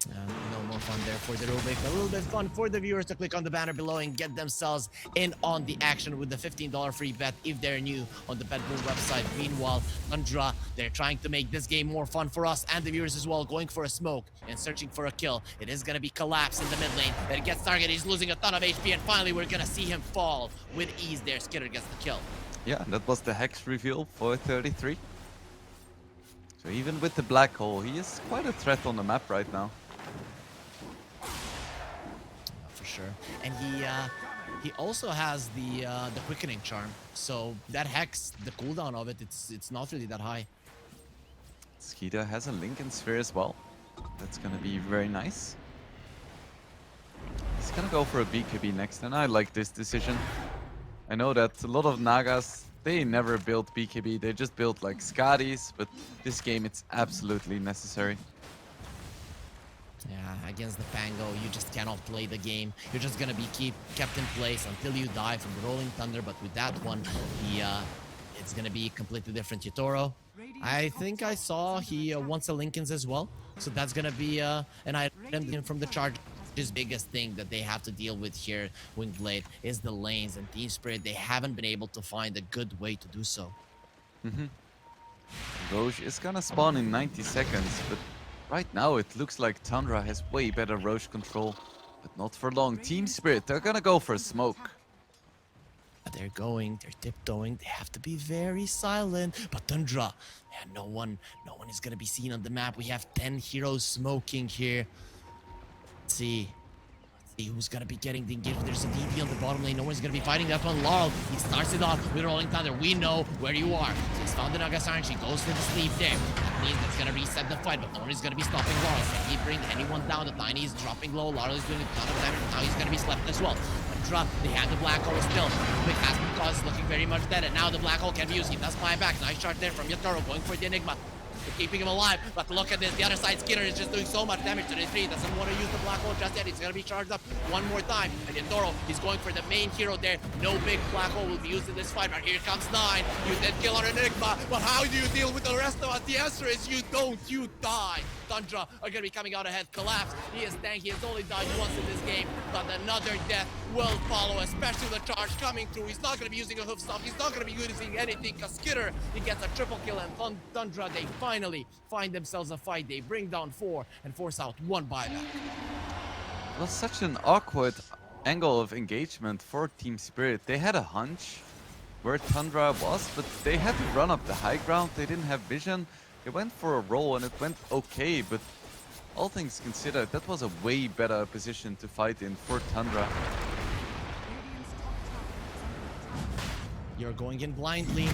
No more fun there for the Rubik. A little bit fun for the viewers to click on the banner below and get themselves in on the action with the $15 free bet if they're new on the BetBoom website. Meanwhile, Tundra, they're trying to make this game more fun for us and the viewers as well, going for a smoke and searching for a kill. It is going to be Collapse in the mid lane. Then it gets targeted. He's losing a ton of HP, and finally we're going to see him fall with ease there. Skitter gets the kill. Yeah, that was the Hex reveal for 33. So even with the black hole, he is quite a threat on the map right now. For sure. And he also has the quickening charm. So that Hex, the cooldown of it, it's not really that high. Skeeter has a Lincoln Sphere as well. That's gonna be very nice. He's gonna go for a BKB next, and I like this decision. I know that a lot of Nagas, they never built BKB, they just built like Skadis, but this game it's absolutely necessary. Yeah, against the Pango, you just cannot play the game. You're just gonna be kept in place until you die from the Rolling Thunder. But with that one, it's gonna be completely different. Yotoro, I think I saw he wants a Lincoln's as well, so that's gonna be an item from the charge. His biggest thing that they have to deal with here, Wingblade, is the lanes, and Team Spirit, they haven't been able to find a good way to do so. Roche is gonna spawn in 90 seconds, but right now it looks like Tundra has way better Roche control, but not for long. Team Spirit, they're gonna go for a smoke. They're tiptoeing. They have to be very silent. But Tundra, yeah, no one is gonna be seen on the map. We have 10 heroes smoking here. Let's see who's gonna be getting the engagement. There's a DP on the bottom lane. No one's gonna be fighting that one. Laurel, he starts it off with Rolling Thunder. We know where you are. So he's found the Nagasar, and she goes for the sleep there. That means that's gonna reset the fight, but no one is gonna be stopping Laurel. Can he bring anyone down? The Tiny is dropping low. Laurel is doing a ton of damage. Now he's gonna be slept as well. Drop. They have the black hole still. Quick Aspen Cause is looking very much dead, and now the black hole can be used. He does fly back. Nice shot there from Yotaro, going for the Enigma. They're keeping him alive, but look at this. The other side, Skinner is just doing so much damage to the tree. Doesn't want to use the black hole just yet. He's going to be charged up one more time. And Yotaro, he's going for the main hero there. No big black hole will be used in this fight, but here comes 9. You did kill our Enigma, but how do you deal with the rest of us? The answer is you don't. You die. Tundra are going to be coming out ahead. Collapse. He is tanky. He has only died once in this game, but another death will follow, especially the charge coming through. He's not going to be using a hoof stop. He's not going to be using anything, because Skitter, he gets a triple kill, and Tundra, they find finally find themselves a fight. They bring down 4 and force out 1 buyback. It was such an awkward angle of engagement for Team Spirit. They had a hunch where Tundra was, but they had to run up the high ground. They didn't have vision. They went for a roll and it went okay, but all things considered, that was a way better position to fight in for Tundra. Radiant's top tower is under attack. You're going in blindly.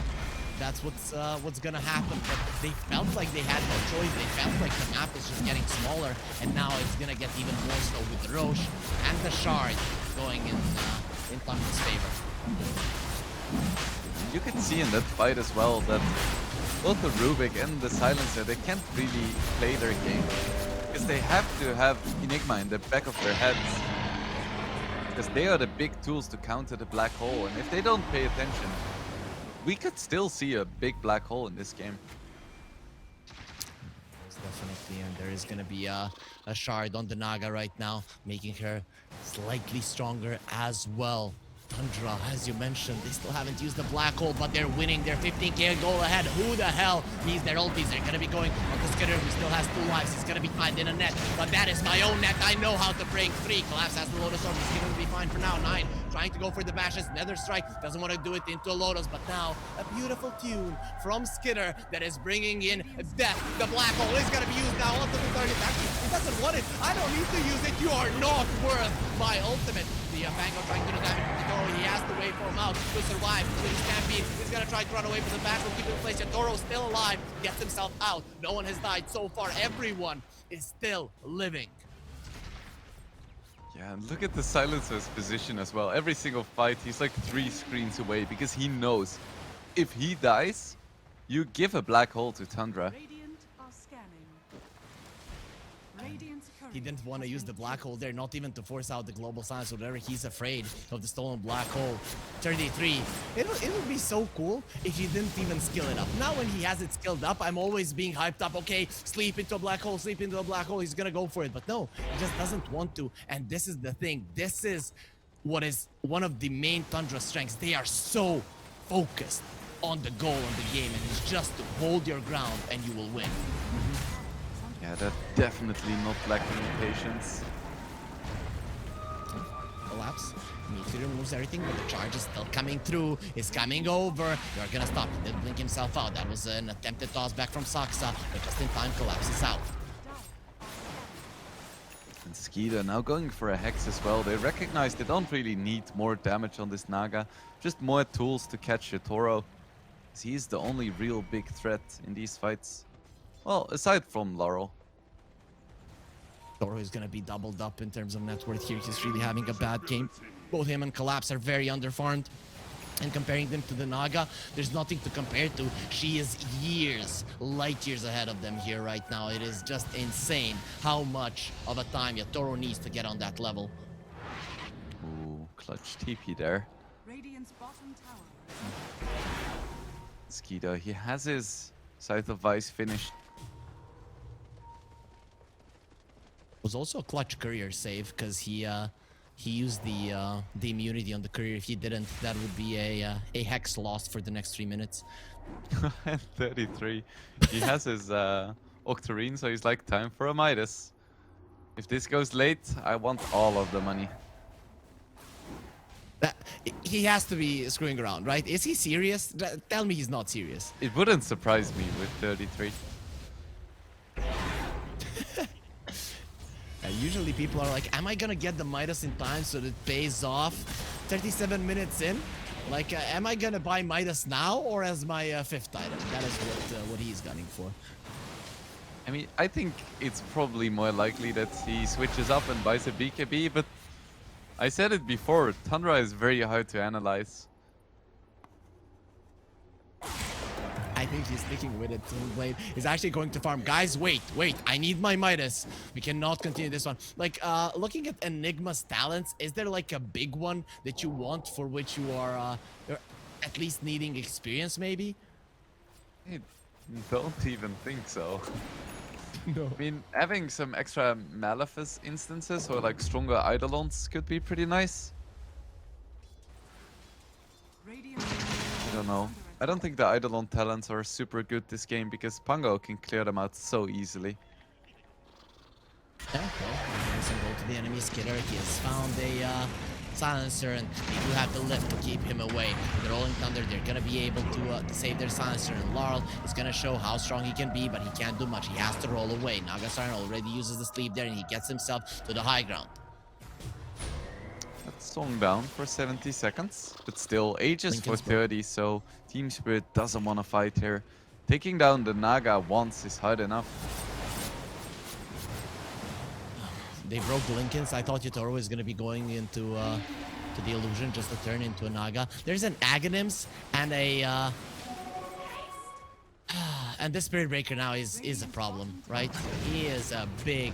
That's what's gonna happen. But they felt like they had no choice. They felt like the map is just getting smaller, and now it's gonna get even more so with the Roche and the Shard going in Thunder's favor. You can see in that fight as well that both the Rubik and the Silencer, they can't really play their game. Because they have to have Enigma in the back of their heads. Because they are the big tools to counter the black hole. And if they don't pay attention, we could still see a big black hole in this game. Most definitely, and there is gonna be a Shard on the Naga right now, making her slightly stronger as well. Tundra, as you mentioned, they still haven't used the black hole, but they're winning. They're 15k goal ahead. Who the hell needs their ulties? They're gonna be going on the Skitter, who still has 2 lives. He's gonna be tied in a net, but that is my own net. I know how to break 3. Collapse has the Lotus Orb. He's gonna be fine for now. 9 trying to go for the bashes. Nether Strike doesn't want to do it into a Lotus, but now a beautiful tune from Skitter that is bringing in death. The black hole is gonna be used now. Ultimate target. Actually, he doesn't want it. I don't need to use it. You are not worth my ultimate. The Fango trying to do the damage with the Toro. He has to wait for him out to survive. With his Stampede, he's gonna try to run away from the back. Will keep it in place. Toro still alive. Gets himself out. No one has died so far. Everyone is still living. Yeah, and look at the Silencer's position as well. Every single fight, he's like 3 screens away because he knows if he dies, you give a black hole to Tundra. Radiant are scanning. Radiant's current He didn't want to has use the been black hole there, not even to force out the global silence or whatever. He's afraid of the stolen black hole. 33. It would be so cool if he didn't even skill it up. Now when he has it skilled up, I'm always being hyped up. Okay, sleep into a black hole, sleep into a black hole. He's gonna go for it. But no, he just doesn't want to. And this is the thing. This is what is one of the main Tundra strengths. They are so focused on the goal of the game, and it's just to hold your ground and you will win. Yeah, they're definitely not lacking in patience. Collapse. Immediately removes everything, but the charge is still coming through. It's coming over. You're gonna stop. He didn't blink himself out. That was an attempted toss back from Saksa, but just in time, Collapse is out. And Skeeter now going for a Hex as well. They recognize they don't really need more damage on this Naga. Just more tools to catch Toro. He's the only real big threat in these fights. Well, aside from Laurel. Toro is gonna be doubled up in terms of net worth here. He's really having a bad game. Both him and Collapse are very underfarmed. And comparing them to the Naga, there's nothing to compare to. She is years, light years ahead of them here right now. It is just insane how much of a time Toro needs to get on that level. Ooh, clutch TP there. Radiant's bottom tower is under Skeeter, he has his Scythe of Vice finished. Was also a clutch courier save because he used the immunity on the courier. If he didn't, that would be a hex lost for the next 3 minutes. And 33. He has his Octarine, so he's like, time for a Midas. If this goes late, I want all of the money. He has to be screwing around, right? Is he serious? Tell me he's not serious. It wouldn't surprise me with 33. Usually people are like, am I gonna get the Midas in time so that it pays off 37 minutes in? Like, am I gonna buy Midas now or as my 5th item? That is what he's gunning for. I mean, I think it's probably more likely that he switches up and buys a BKB, but I said it before, Tundra is very hard to analyze. I think he's sticking with it. Blade is actually going to farm. Guys, wait. I need my Midas. We cannot continue this one. Like, looking at Enigma's talents, is there like a big one that you want for which you're at least needing experience, maybe? I don't even think so. No. I mean, having some extra Malefice instances or like stronger Eidolons could be pretty nice. Radiant I don't know. under I don't think the Eidolon talents are super good this game because Pango can clear them out so easily. Yeah, well, he doesn't go to the enemy skitter. He has found a silencer, and they do have the lift to keep him away. The Rolling Thunder, they're gonna be able to save their silencer, and Laurel is gonna show how strong he can be, but he can't do much. He has to roll away. Nagasiren already uses the sleep there, and he gets himself to the high ground. That's slowing down for 70 seconds, but still ages for Lincoln's broke. 30, so Team Spirit doesn't want to fight here. Taking down the Naga once is hard enough. They broke the Lincolns. I thought Yotaro was gonna be going into to the illusion just to turn into a Naga. There's an Aghanims and a and this Spirit Breaker now is a problem, right? He is a big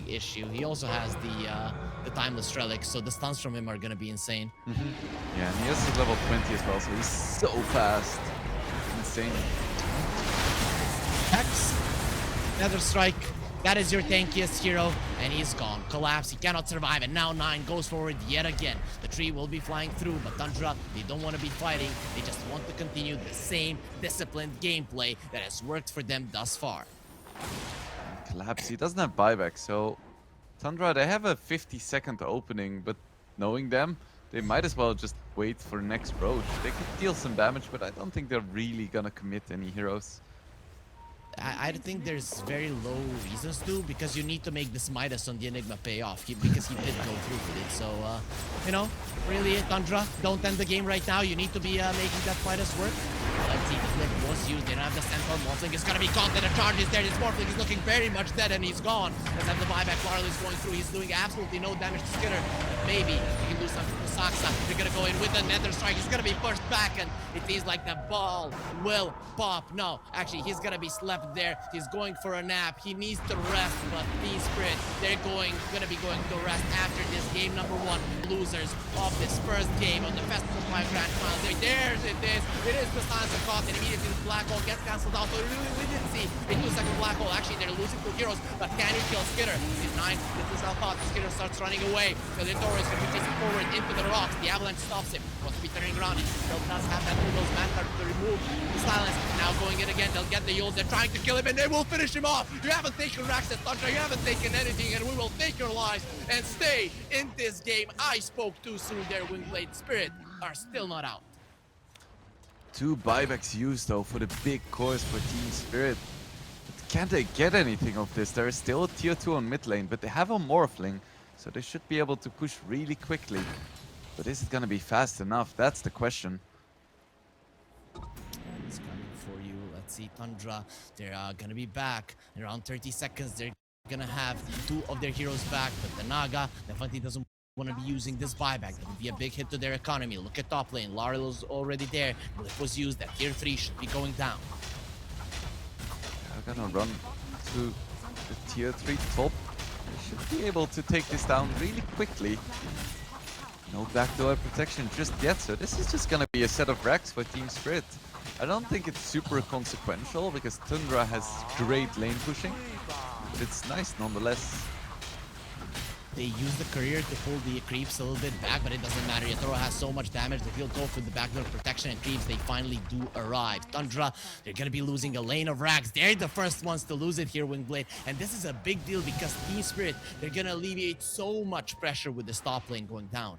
issue. He also has the Timeless Relic, so the stuns from him are gonna be insane. Yeah, and he has his level 20 as well, so he's so fast. Insane. Hex, Nether Strike. That is your tankiest hero, and he's gone. Collapse, he cannot survive, and now 9 goes forward yet again. The tree will be flying through, but Tundra, they don't want to be fighting. They just want to continue the same disciplined gameplay that has worked for them thus far. Collapse, he doesn't have buyback, so Tundra, they have a 50-second opening, but knowing them, they might as well just wait for next Roach. They could deal some damage, but I don't think they're really gonna commit any heroes. I think there's very low reasons to, because you need to make this Midas on the Enigma pay off, because he did go through with it. So, you know, really, Tundra, don't end the game right now. You need to be making that Midas work. Let's see, the flip was used. They don't have the Centaur. Morphling is going to be caught. The charge is there. This Morphling is looking very much dead, and he's gone. Let's have the buyback. Laurel is going through. He's doing absolutely no damage to Skitter. Maybe he can do something to Saksa. They're going to go in with the Nether Strike. He's going to be pushed back, and it seems like the ball will pop. No, actually, he's going to be slept there. He's going for a nap. He needs to rest, but Team Spirit, they're going to be going to rest after this game number 1. Losers of this first game on the Festival 5 Grand Finals. There's it is. It is the silence of caught, and immediately the black hole gets cancelled out. So we didn't see a 2-second black hole. Actually, they're losing 2 heroes, but can he kill Skitter? In 9, this is how thought. Skitter starts running away. The Toro is going to be chasing forward into the rocks. The avalanche stops him. Wants to be turning around. He still does have that those man to remove the silence. Now going in again. They'll get the Yules. They're trying to kill him, and they will finish him off. You haven't taken Rax's Tundra. You haven't taken anything, and we will take your lives and stay in this game. I spoke too soon there. Windblade Spirit are still not out. 2 buybacks used though for the big course for Team Spirit. But can't they get anything of this? There is still a tier 2 on mid lane, but they have a Morphling, so they should be able to push really quickly. But is it gonna be fast enough? That's the question. It's coming for you. Let's see, Tundra. They're gonna be back in around 30 seconds. They're gonna have 2 of their heroes back, but the Naga definitely doesn't want to be using this buyback. That would be a big hit to their economy. Look at top lane. Laurel is already there. Blip was used. That tier 3 should be going down. They're gonna run to the tier 3 top. They should be able to take this down really quickly. No backdoor protection just yet, so this is just gonna be a set of racks for Team Spirit. I don't think it's super consequential because Tundra has great lane pushing, but it's nice nonetheless. They use the courier to pull the creeps a little bit back, but it doesn't matter. Yatoro has so much damage that he'll go for the backdoor protection, and creeps, they finally do arrive. Tundra, they're gonna be losing a lane of racks. They're the first ones to lose it here, Wingblade, and this is a big deal because Team Spirit, they're gonna alleviate so much pressure with the top lane going down.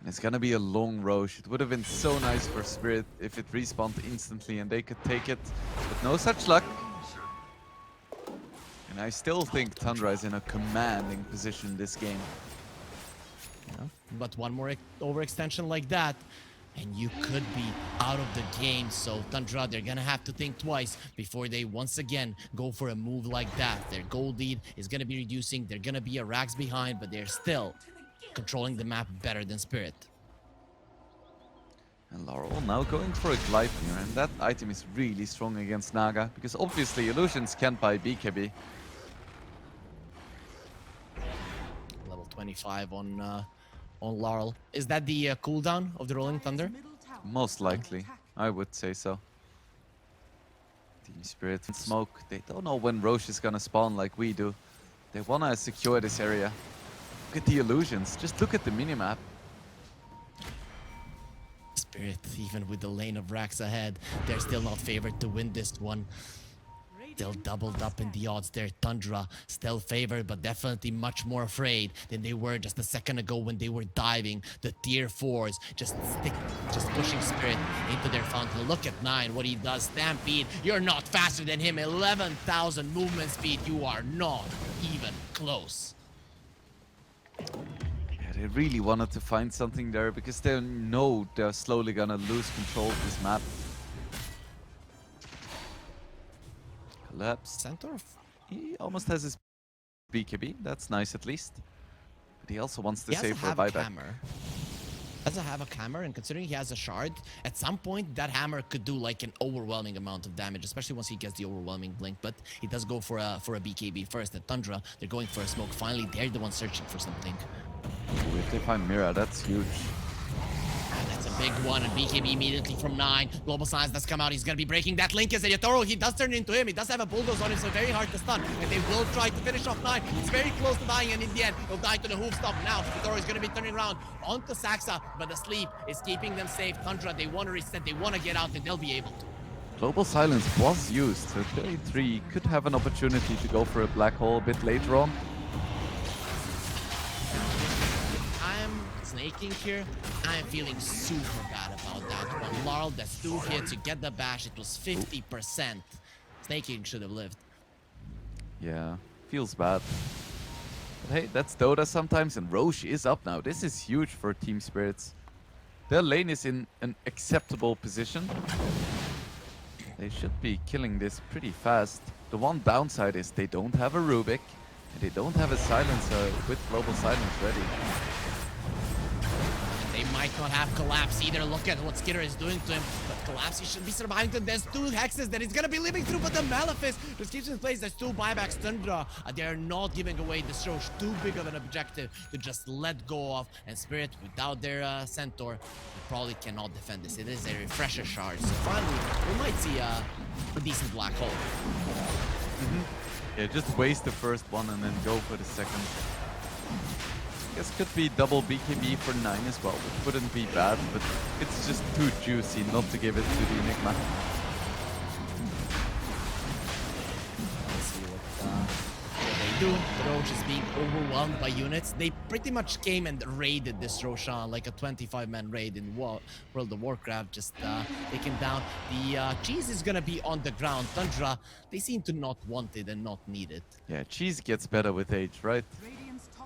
And it's gonna be a long Roche. It would have been so nice for Spirit if it respawned instantly and they could take it, but no such luck. And I still think Tundra is in a commanding position this game. Yeah. But one more overextension like that, and you could be out of the game. So Tundra, they're gonna have to think twice before they once again go for a move like that. Their gold lead is gonna be reducing. They're gonna be a racks behind, but they're still controlling the map better than Spirit. And Laurel now going for a Gleipnir, and that item is really strong against Naga, because obviously Illusions can't buy BKB. Level 25 on Laurel. Is that the cooldown of the Rolling Thunder? Most likely, I would say so. Team Spirit and Smoke, they don't know when Roche is gonna spawn like we do. They wanna secure this area. Look at the Illusions, just look at the minimap. Spirit, even with the lane of Rax ahead, they're still not favored to win this one. Still doubled up in the odds there. Tundra still favored, but definitely much more afraid than they were just a second ago when they were diving. The tier 4s just pushing Spirit into their fountain. Look at 9, what he does. Stampede, you're not faster than him. 11,000 movement speed. You are not even close. Yeah, they really wanted to find something there because they know they're slowly gonna lose control of this map. Collapse. Centaur? He almost has his BKB. That's nice at least. But he also wants to He has save to for a have a buyback. hammer. Does have a hammer, and considering he has a shard, at some point that hammer could do like an overwhelming amount of damage, especially once he gets the overwhelming blink. But he does go for a BKB first. At Tundra, they're going for a smoke. Finally, they're the ones searching for something. Ooh, if they find Mira, that's huge. And that's a big one, and BKB immediately from 9. Global Science does come out. He's going to be breaking that link as a Yatoro. He does turn into him. He does have a bulldoze on him, so very hard to stun. And they will try to finish off 9. He's very close to dying, and in the end, he'll die to the hoof stop. Now, Yatoro is going to be turning around onto Saxa, but the sleep is keeping them safe. Tundra, they want to reset. They want to get out, and they'll be able to. Global Silence was used, so 33 could have an opportunity to go for a black hole a bit later on. Snaking here, I am feeling super bad about that one. Larl, that's 2 hits, you get the bash, it was 50%. Snaking should have lived. Yeah, feels bad. But hey, that's Dota sometimes, and Roche is up now. This is huge for Team Spirits. Their lane is in an acceptable position. They should be killing this pretty fast. The one downside is they don't have a Rubik, and they don't have a Silencer with Global Silence ready. They might not have Collapse either. Look at what Skitter is doing to him. But Collapse, he should be surviving to There's 2 hexes that he's gonna be living through, but the Malefice just keeps in place. There's 2 buybacks. Tundra, they're not giving away this Roche. Too big of an objective to just let go of. And Spirit, without their Centaur, probably cannot defend this. It is a refresher shard. So finally, we might see a decent black hole. Yeah, just waste the first one and then go for the second. Guess could be double BKB for 9 as well, which wouldn't be bad, but it's just too juicy not to give it to the Enigma. Let's see what they do. The Roche is being overwhelmed by units. They pretty much came and raided this Roshan like a 25-man raid in World of Warcraft, just taken down. The cheese is gonna be on the ground. Tundra, they seem to not want it and not need it. Yeah, cheese gets better with age, right?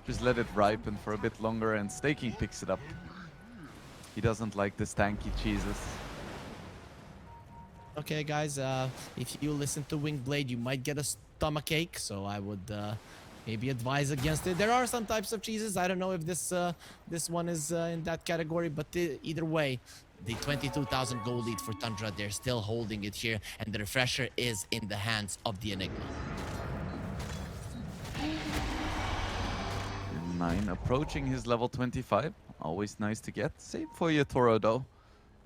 Just let it ripen for a bit longer and Staking picks it up. He doesn't like the stanky cheeses. Okay, guys, if you listen to Wingblade, you might get a stomachache, so I would maybe advise against it. There are some types of cheeses. I don't know if this one is in that category, but either way, the 22,000 gold lead for Tundra, they're still holding it here, and the refresher is in the hands of the Enigma. 9 approaching his level 25. Always nice to get. Same for Yatoro though.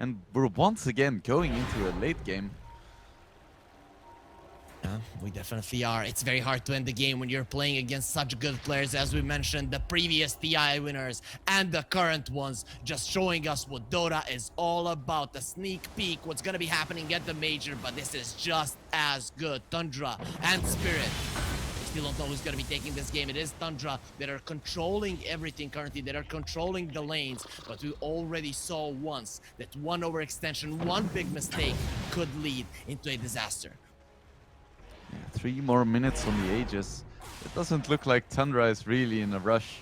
And we're once again going into a late game. We definitely are. It's very hard to end the game when you're playing against such good players. As we mentioned, the previous TI winners and the current ones, just showing us what Dota is all about. The sneak peek, what's going to be happening at the major, but this is just as good. Tundra and Spirit. Still don't know who's going to be taking this game. It is Tundra that are controlling everything currently, that are controlling the lanes, but we already saw once that one overextension, one big mistake could lead into a disaster. Yeah, 3 more minutes on the Aegis. It doesn't look like Tundra is really in a rush.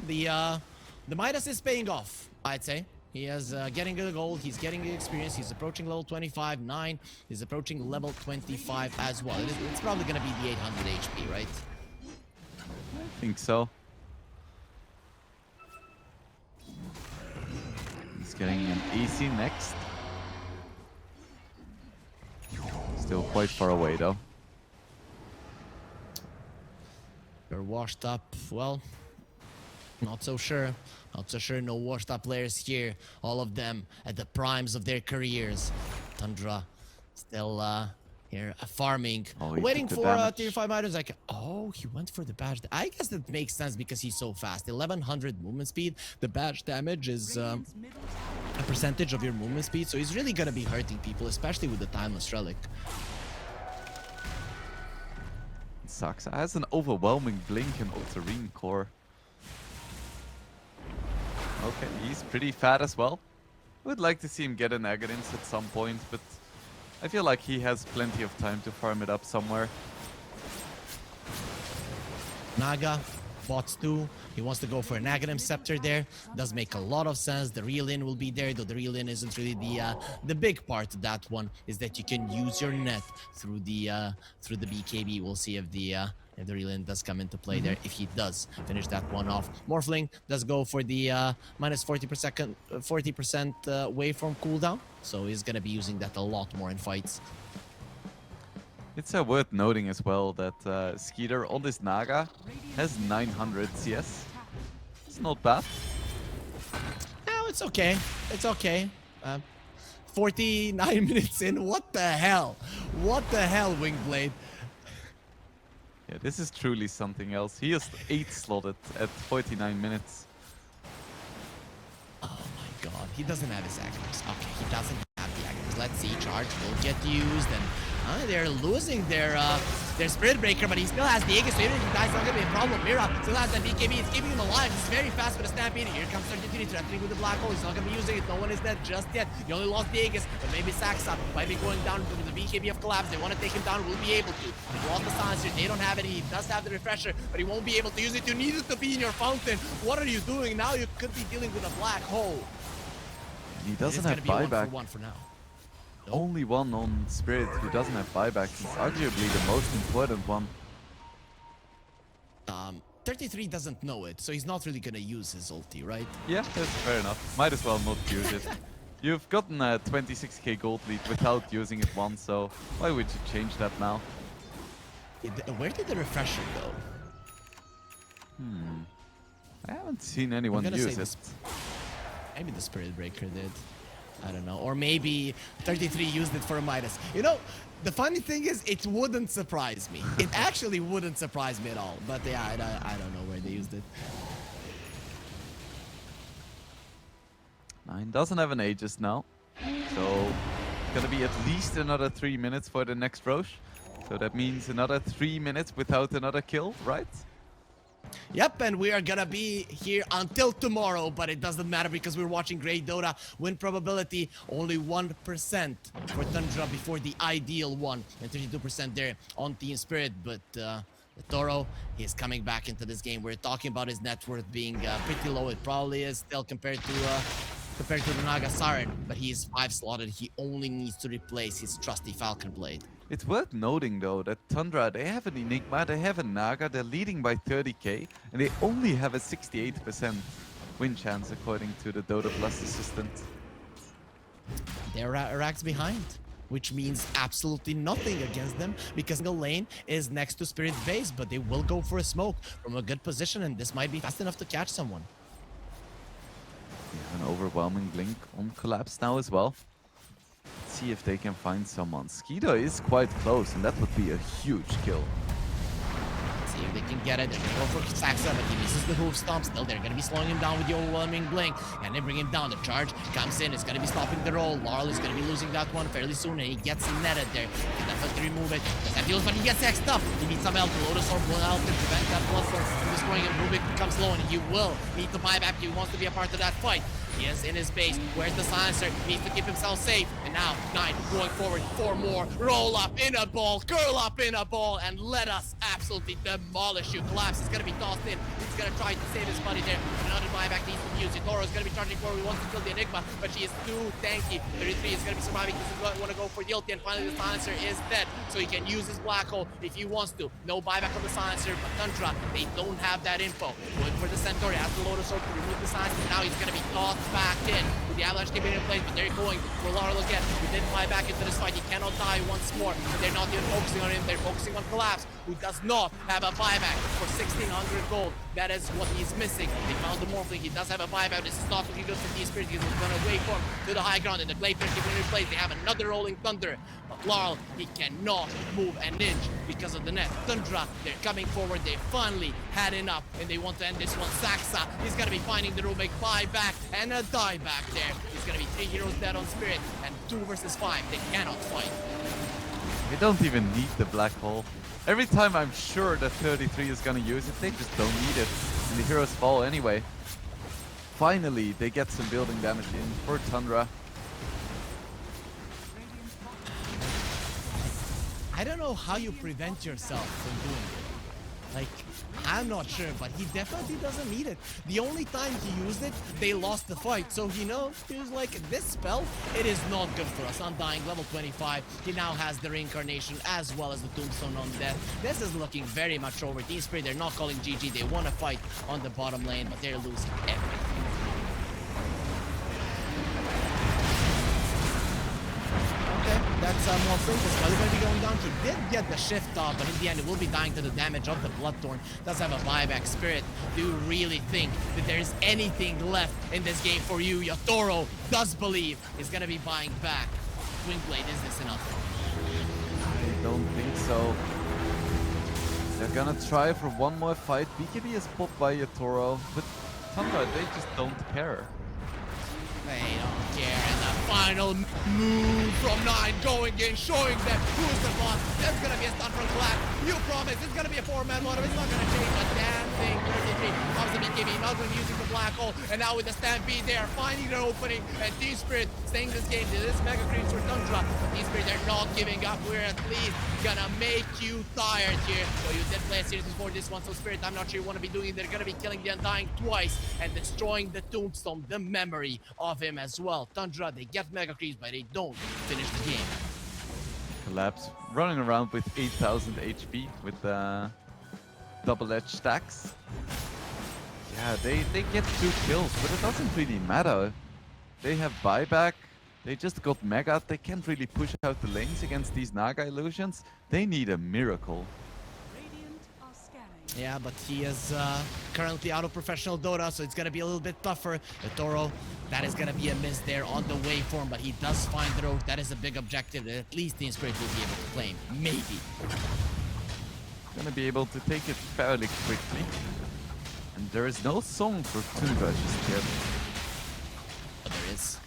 The Midas is paying off, I'd say. He is getting the gold, he's getting the experience, he's approaching level 25, 9, he's approaching level 25 as well. It's probably going to be the 800 HP, right? I think so. He's getting an AC next. Still quite far away though. You're washed up, well, not so sure. Not so sure, no washed up players here. All of them at the primes of their careers. Tundra still here, farming, Oh, he waiting took the for damage. tier 5 items. Like, oh, he went for the badge. I guess that makes sense because he's so fast. 1100 movement speed. The badge damage is Radiant's middle tower a percentage of your movement speed, so he's really gonna be hurting people, especially with the timeless relic. Sucks. Has an overwhelming blink and Ultramarine core. Okay, he's pretty fat as well. Would like to see him get an Agadins at some point, but I feel like he has plenty of time to farm it up somewhere. Naga, bots too. He wants to go for an Aghanim Scepter there. Does make a lot of sense. The Real-In will be there, though the Real-In isn't really the big part of that one, is that you can use your net through the BKB. We'll see if the Real-In does come into play there. If he does finish that one off. Morphling does go for the minus 40% waveform cooldown. So he's gonna be using that a lot more in fights. It's worth noting as well that Skeeter on this Naga has 900 CS. It's not bad. No, it's okay. It's okay. 49 minutes in. What the hell? What the hell, Wingblade? Yeah, this is truly something else. He is 8 slotted at 49 minutes. Oh my god. He doesn't have his Aghanis. Okay, he doesn't have the Aghanis. Let's see. Charge will get used, and they're losing their Spirit Breaker, but he still has the Aegis, so even if he dies, it's not gonna be a problem. Mira still has that BKB. It's keeping him alive. He's very fast with a Stampede. Here comes 33 threatening with the Black Hole. He's not gonna be using it. No one is dead just yet. He only lost the Aegis, but maybe Saxa might be going down with the BKB of Collapse. They want to take him down. Will be able to. He lost the Silencer. They don't have it. He does have the Refresher, but he won't be able to use it. You need it to be in your fountain. What are you doing now? You could be dealing with a Black Hole. He doesn't It's have gonna be buyback. one for now. Only one on Spirit who doesn't have buyback. It's arguably the most important one. 33 doesn't know it, so he's not really gonna use his ulti, right? Yeah, that's fair enough. Might as well not use it. You've gotten a 26k gold lead without using it once, so why would you change that now? Where did the Refresher go? I haven't seen anyone gonna use say it. this- Maybe the Spirit Breaker did. I don't know. Or maybe 33 used it for a Midas. You know, the funny thing is, it wouldn't surprise me. It actually wouldn't surprise me at all. But yeah, I don't know where they used it. 9 doesn't have an Aegis now, so it's gonna be at least another 3 minutes for the next Roche. So that means another 3 minutes without another kill, right? Yep, and we are gonna be here until tomorrow, but it doesn't matter because we're watching Great Dota. Win probability only 1% for Tundra before the ideal one, and 32% there on Team Spirit. But the Toro, he's coming back into this game. We're talking about his net worth being pretty low. It probably is still compared to the Naga Siren, but he is 5 slotted. He only needs to replace his trusty Falcon Blade. It's worth noting though that Tundra, they have an Enigma, they have a Naga, they're leading by 30k, and they only have a 68% win chance according to the Dota Plus assistant. They're racks behind, which means absolutely nothing against them because the lane is next to Spirit base, but they will go for a smoke from a good position, and this might be fast enough to catch someone. They have an overwhelming blink on Collapse now as well. Let's see if they can find someone. Skeeter is quite close, and that would be a huge kill. See if they can get it. They're gonna go for Saxa, but he misses the hoof stomp. Still, they're gonna be slowing him down with the overwhelming blink, and they bring him down. The charge comes in. It's gonna be stopping the roll. Larl is gonna be losing that one fairly soon, and he gets netted there. He can definitely remove it. Does that deals, but he gets X'd up. He needs some help. The Lotus Orb will help him prevent that Bloodstone from destroying him. Rubik becomes low, and he will need to buy back. He wants to be a part of that fight. He is in his base. Where's the Silencer? He needs to keep himself safe. And now, 9 going forward. 4 more. Roll up in a ball. Curl up in a ball. And let us absolutely demolish you. Collapse is going to be tossed in. He's going to try to save his buddy there. Another buyback needs to be used. Toro is going to be charging forward. He wants to kill the Enigma, but she is too tanky. 33 is going to be surviving. He doesn't want to go for the ulti. And finally, the Silencer is dead. So he can use his Black Hole if he wants to. No buyback on the Silencer, but Tundra, they don't have that info. Going for the Centaur. He has the Lotus Orb to remove the Silencer. Now he's going to be tossed back in. with the Avalanche keeping it in place, but they're going for Laurel again. Who did fly back into this fight. He cannot die once more. And they're not even focusing on him. They're focusing on Collapse, who does not have a buyback for 1,600 gold. That is what he's missing. They found the Morphling. He does have a buyback. This is not looking good for T-Spirit because he's going to wait for him to the high ground. And the Glaive-Thirst keeping it in place. They have another Rolling Thunder. But Laurel, he cannot move an inch because of the net. Tundra, they're coming forward. They finally had enough, and they want to end this one. Saxa, he's going to be finding the Rubik buyback and a dieback there. He's going to be 3 heroes dead on Spirit, and 2 versus 5. They cannot fight. They don't even need the black hole. Every time I'm sure that 33 is gonna use it, they just don't need it. And the heroes fall anyway. Finally, they get some building damage in for Tundra. I don't know how you prevent yourself from doing it. Like, I'm not sure, but he definitely doesn't need it. The only time he used it, they lost the fight. So he knows, he was like, this spell, it is not good for us. Undying, level 25. He now has the reincarnation as well as the tombstone on death. This is looking very much over. T-Spirit, they're not calling GG. They want to fight on the bottom lane, but they're losing everything. Okay, that's more focus. Probably going to be going down. He did get the shift off, but in the end, it will be dying to the damage of the Bloodthorn. Does have a buyback. Spirit, do you really think that there's anything left in this game for you? Yatoro does believe he's going to be buying back. Wingblade, is this enough? I don't think so. They're gonna try for one more fight. BKB is popped by Yatoro, but Tundra, they just don't care. They don't care. And the final move from 9 going in, showing them who's the boss. There's gonna be a stun from Black. You promise it's gonna be a 4-man one. It's not gonna change a damn thing. 33 comes to BKB, not going to be using the black hole. And now with the Stampede, they are finding their opening. And T-Spirit staying this game. This is Mega Creeps for Tundra. But T-Spirit, they're not giving up. We're at least gonna make you tired here. So you did play a series before this one. So Spirit, I'm not sure you want to be doing it. They're gonna be killing the Undying twice and destroying the Tombstone, the memory of him as well. Tundra, they get Mega Creeps, but they don't finish the game. Collapse, running around with 8,000 HP with double-edged stacks. Yeah, they get 2 kills, but it doesn't really matter. They have buyback. They just got Mega. They can't really push out the lanes against these Naga illusions. They need a miracle. Radiant are scanning. Yeah, but he is currently out of professional Dota, so it's gonna be a little bit tougher. The Toro, that is gonna be a miss there on the waveform, but he does find the road. That is a big objective that at least the Spirit will be able to claim. Maybe. Gonna be able to take it fairly quickly. And there is no song for Tundra just yet. But there is.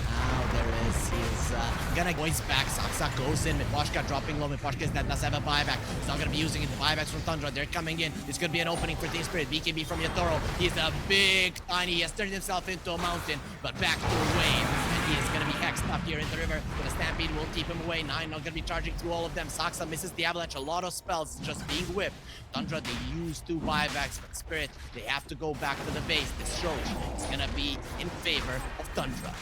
Now there is. He is gonna voice back. Saksa goes in. Miposhka dropping low. Miposhka is dead. Does have a buyback. He's not gonna be using it. The buybacks from Tundra. They're coming in. This could be an opening for Team Spirit. BKB from Yatoro. He's a big tiny. He has turned himself into a mountain, but back to a wave. And he is gonna be hexed up here in the river. But the Stampede will keep him away. 9 not gonna be charging through all of them. Saksa misses the avalanche. A lot of spells just being whipped. Tundra, they use 2 buybacks, but Spirit, they have to go back to the base. This shows it's gonna be in favor of Tundra.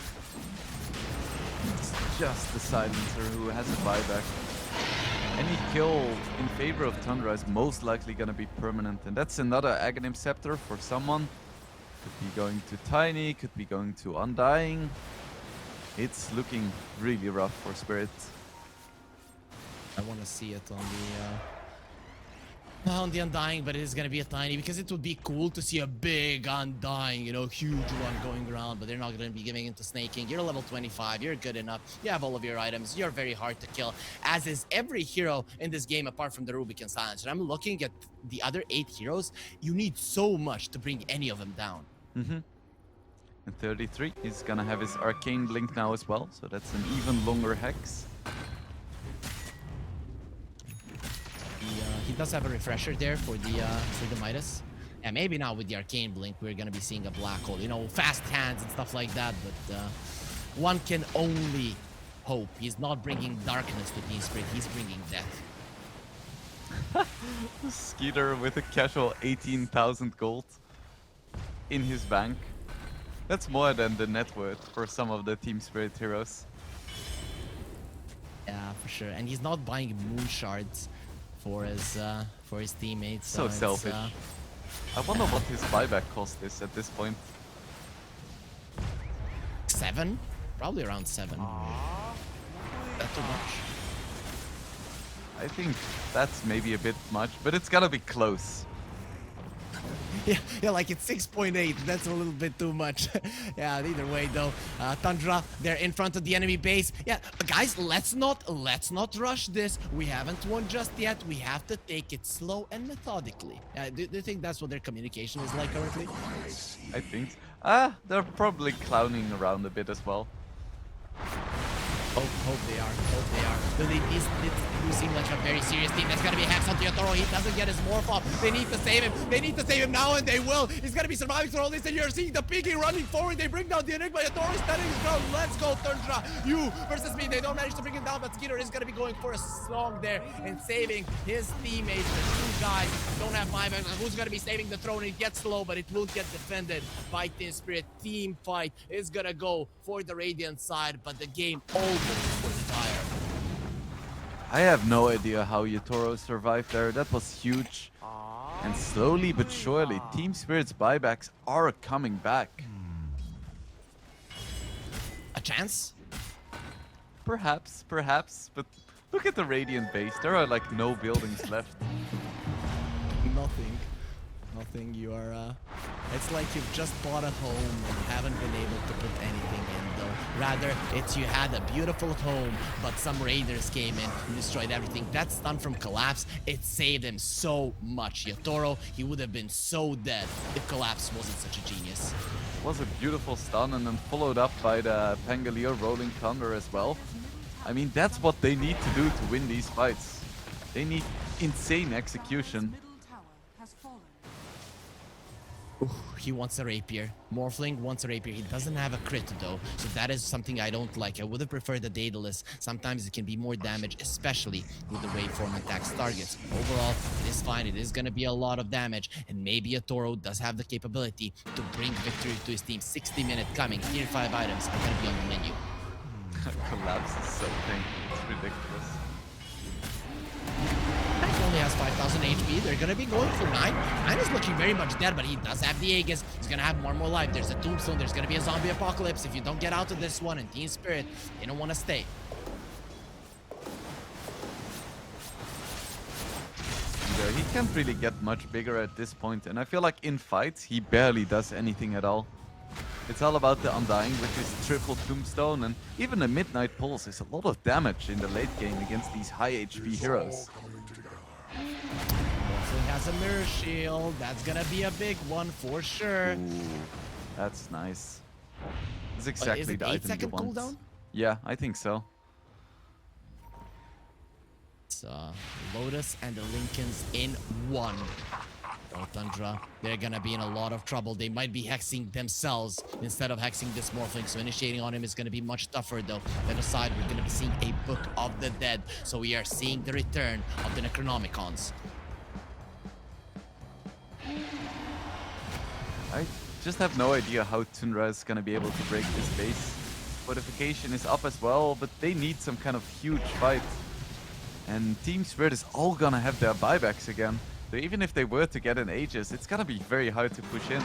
It's just the Silencer who has a buyback. Any kill in favor of Tundra is most likely gonna be permanent, and that's another Aghanim Scepter for someone. Could be going to Tiny, could be going to Undying. It's looking really rough for Spirit. I want to see it on the Undying, but it is going to be a tiny because it would be cool to see a big Undying, you know, huge one going around, but they're not going to be giving into snaking. You're level 25, you're good enough, you have all of your items, you're very hard to kill, as is every hero in this game apart from the Rubik and Silence. And I'm looking at the other 8 heroes, you need so much to bring any of them down. And 33 is gonna have his Arcane Blink now as well, so that's an even longer hex. He does have a refresher there for the Midas. And maybe now with the Arcane Blink, we're gonna be seeing a black hole. You know, fast hands and stuff like that, but one can only hope. He's not bringing darkness to Team Spirit, he's bringing death. Skeeter with a casual 18,000 gold in his bank. That's more than the net worth for some of the Team Spirit heroes. Yeah, for sure. And he's not buying moon shards for his teammates. So it's, selfish. I wonder what his buyback cost is at this point. 7? Probably around 7. That too much? I think that's maybe a bit much, but it's gotta be close. Yeah, like it's 6.8. That's a little bit too much. Yeah, either way though, Tundra, they're in front of the enemy base. Yeah, guys, let's not rush this. We haven't won just yet. We have to take it slow and methodically. Do you think that's what their communication is like currently? I think. They're probably clowning around a bit as well. Hope they are. Hope they are. These do seem like a very serious team. That's gonna be hacks onto Yatoro. He doesn't get his morph off. They need to save him. They need to save him now, and they will. He's gonna be surviving through all this, and you're seeing the piggy running forward. They bring down the Enigma. Yatoro is standing his ground. Let's go, Tundra. You versus me. They don't manage to bring him down, but Skeeter is gonna be going for a song there and saving his teammates. The 2 guys don't have 5. Who's gonna be saving the throne? It gets slow, but it will get defended by Team Spirit. Team fight is gonna go for the Radiant side, but the game almost was dire. I have no idea how Yatoro survived there. That was huge. And slowly but surely, Team Spirit's buybacks are coming back. A chance? Perhaps, but look at the Radiant base. There are like no buildings left. Nothing. You are, it's like you've just bought a home and haven't been able to put anything in, though. Rather, it's you had a beautiful home, but some raiders came in and destroyed everything. That stun from Collapse, it saved him so much. Yatoro, he would have been so dead if Collapse wasn't such a genius. Was a beautiful stun and then followed up by the Pangolier Rolling Thunder as well. I mean, that's what they need to do to win these fights. They need insane execution. Middle tower has fallen. He wants a rapier. Morphling wants a rapier. He doesn't have a crit though, so that is something I don't like. I would have preferred the Daedalus. Sometimes it can be more damage, especially with the waveform attacks targets. Overall, it is fine. It is going to be a lot of damage, and maybe a Toro does have the capability to bring victory to his team. 60-minute coming. Tier 5 items are going to be on the menu. Collapse is so tanky. It's ridiculous. He only has 5,000 HP. They're gonna be going for 9. 9 is looking very much dead, but he does have the Aegis. He's gonna have more and more life. There's a Tombstone. There's gonna be a zombie apocalypse. If you don't get out of this one, and Team Spirit, they don't want to stay. He can't really get much bigger at this point, and I feel like in fights, he barely does anything at all. It's all about the Undying, which is triple Tombstone, and even a Midnight Pulse is a lot of damage in the late game against these high HP heroes. Morphling has a Mirror Shield. That's gonna be a big one for sure. Ooh, that's nice. That's exactly Is it the 8 item you second want. cooldown? Yeah, I think so. It's Lotus and the Lincolns in 1. Oh, Tundra, they're gonna be in a lot of trouble. They might be hexing themselves instead of hexing this Morphling, so initiating on him is gonna be much tougher though. On the side, we're gonna be seeing a Book of the Dead, so we are seeing the return of the Necronomicons. I just have no idea how Tundra is gonna be able to break this base. Fortification is up as well, but they need some kind of huge fight. And Team Spirit is all gonna have their buybacks again. So even if they were to get an Aegis, it's gonna be very hard to push in.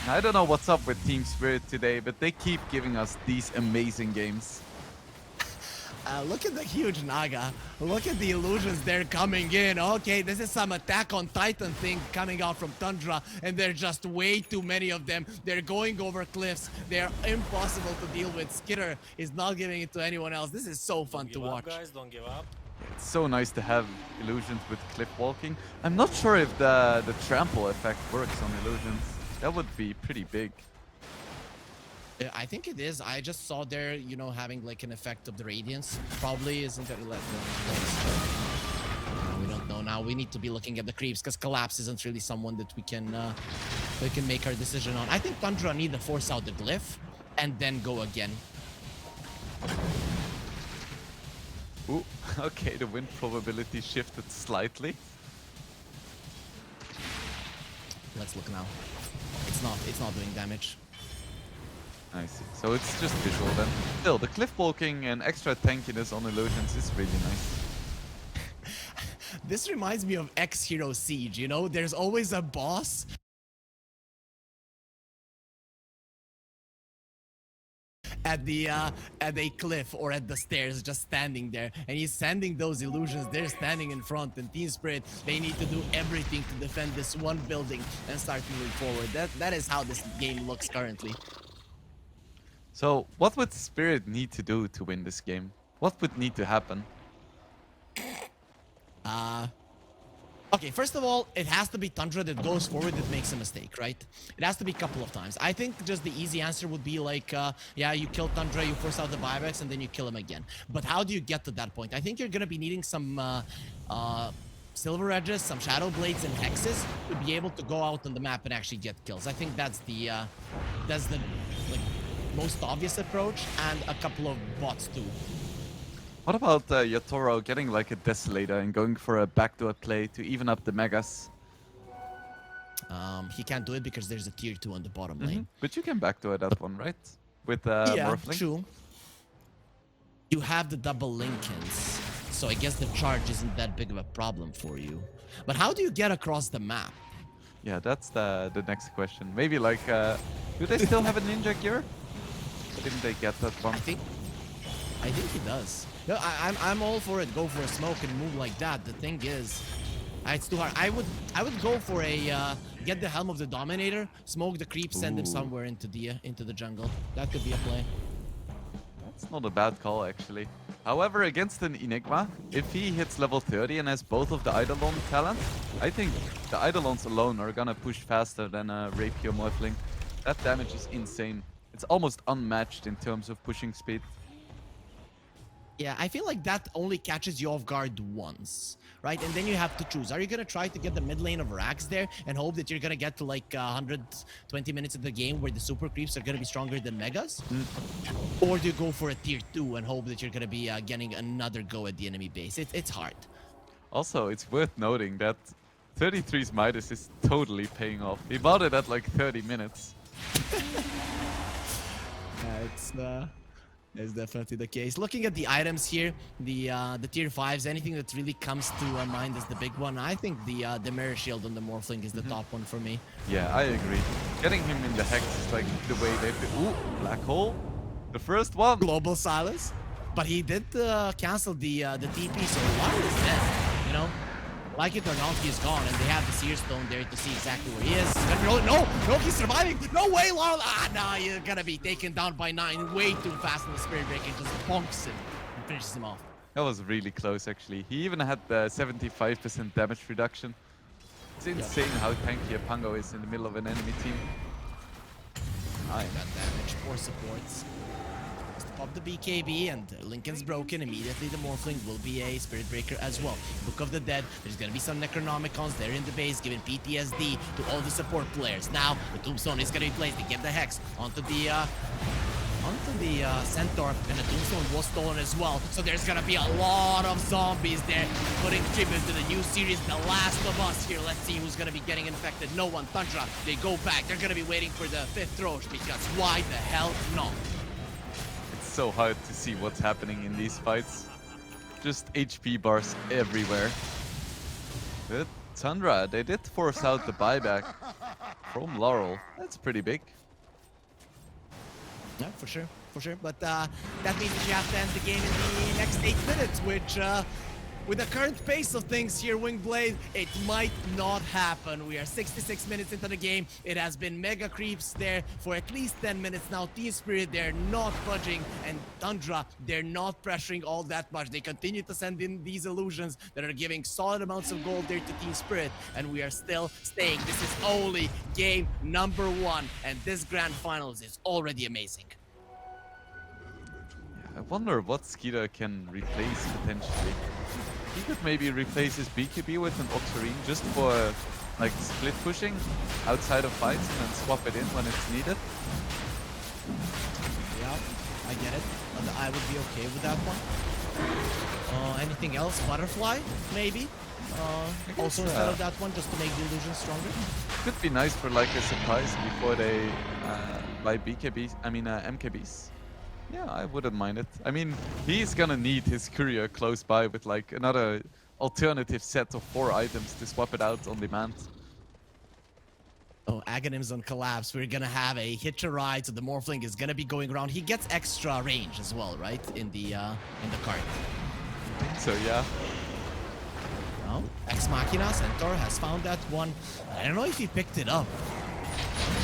I don't know what's up with Team Spirit today, but they keep giving us these amazing games. Look at the huge Naga. Look at the illusions they're coming in. Okay, this is some Attack on Titan thing coming out from Tundra, and there are just way too many of them. They're going over cliffs. They're impossible to deal with. Skitter is not giving it to anyone else. This is so fun to watch. Guys, don't give up. It's so nice to have illusions with cliff walking. I'm not sure if the trample effect works on illusions. That would be pretty big. I think it is. I just saw there, you know, having like an effect of the radiance. Probably isn't it? We don't know now. We need to be looking at the creeps because Collapse isn't really someone that we can make our decision on. I think Tundra need to force out the glyph and then go again. Ooh, okay, the win probability shifted slightly. Let's look now. It's not doing damage. I see. So it's just visual then. Still, the cliff walking and extra tankiness on illusions is really nice. This reminds me of X Hero Siege, you know? There's always a boss at a cliff or at the stairs, just standing there, and he's sending those illusions. They're standing in front, and Team Spirit, they need to do everything to defend this one building and start moving forward. That is how this game looks currently. So, what would Spirit need to do to win this game? What would need to happen? Okay, first of all, it has to be Tundra that goes forward that makes a mistake, right? It has to be a couple of times. I think just the easy answer would be like, yeah, you kill Tundra, you force out the buybacks, and then you kill him again. But how do you get to that point? I think you're gonna be needing some silver edges, some shadow blades, and hexes to be able to go out on the map and actually get kills. I think that's the like most obvious approach, and a couple of bots too. What about Yatoro getting like a Desolator and going for a backdoor play to even up the Megas? He can't do it because there's a tier 2 on the bottom lane. But you can backdoor that one, right? With Yeah, Morphling? true. You have the double Lincolns, so I guess the charge isn't that big of a problem for you. But how do you get across the map? Yeah, that's the next question. Maybe like, do they still have a ninja gear? Didn't they get that one? I think he does. No, I'm all for it. Go for a smoke and move like that. The thing is, it's too hard. I would go for a get the helm of the Dominator, smoke the creep, send him somewhere into the jungle. That could be a play. That's not a bad call, actually. However, against an Enigma, if he hits level 30 and has both of the Eidolon talent, I think the Eidolons alone are gonna push faster than a Rapier Morphling. That damage is insane. It's almost unmatched in terms of pushing speed. Yeah, I feel like that only catches you off guard once, right? And then you have to choose. Are you going to try to get the mid lane of Rax there and hope that you're going to get to like 120 minutes of the game where the super creeps are going to be stronger than Megas? Or do you go for a tier 2 and hope that you're going to be getting another go at the enemy base? It's hard. Also, it's worth noting that 33's Midas is totally paying off. He bought it at like 30 minutes. It's definitely the case. Looking at the items here, the tier 5s, anything that really comes to mind is the big one. I think the mirror shield on the Morphling is the top one for me. Yeah, I agree. Getting him in the hex is like the way they... Ooh, black hole. The first one. Global Silas, but he did cancel the TP, so Lyle is dead. You know, like it or not, he's gone, and they have the Seer Stone there to see exactly where he is. No, he's surviving. No way, Lyle. No, you're gonna be taken down by 9 way too fast in the Spirit Breaker. Just bonks him and finishes him off. That was really close, actually. He even had the 75% damage reduction. It's insane how tanky a Pango is in the middle of an enemy team. Nice. Got damage, 4 supports. Pop the BKB and Lincoln's broken. Immediately the Morphling will be a Spirit Breaker as well. Book of the Dead. There's gonna be some Necronomicons there in the base, giving PTSD to all the support players. Now the Tombstone is gonna be placed to get the Hex onto the Centaur, and the Tombstone was stolen as well. So there's gonna be a lot of zombies there, putting tribute to the new series, The Last of Us here. Let's see who's gonna be getting infected. No one. Tundra, they go back. They're gonna be waiting for the 5th Roche, because why the hell not? So hard to see what's happening in these fights. Just HP bars everywhere. But Tundra, they did force out the buyback from Laurel. That's pretty big. Yeah, for sure. But that means that you have to end the game in the next 8 minutes, which with the current pace of things here, Wingblade, it might not happen. We are 66 minutes into the game. It has been mega creeps there for at least 10 minutes now. Team Spirit, they're not budging, and Tundra, they're not pressuring all that much. They continue to send in these illusions that are giving solid amounts of gold there to Team Spirit, and we are still staying. This is only game number 1, and this grand finals is already amazing. I wonder what Skeeter can replace potentially. He could maybe replace his BKB with an Octarine just for like split pushing outside of fights and then swap it in when it's needed. Yeah, I get it. I would be okay with that one. Anything else? Butterfly, maybe? Also instead of that one, just to make the illusion stronger. Could be nice for like a surprise before they buy BKBs, MKBs. Yeah, I wouldn't mind it. I mean, he's gonna need his courier close by with like another alternative set of 4 items to swap it out on demand. Oh, Aghanim's on collapse. We're gonna have a hitch a ride, so the Morphling is gonna be going around. He gets extra range as well, right? In the cart. I think so, yeah. Oh, Ex Machina Centaur has found that one. I don't know if he picked it up.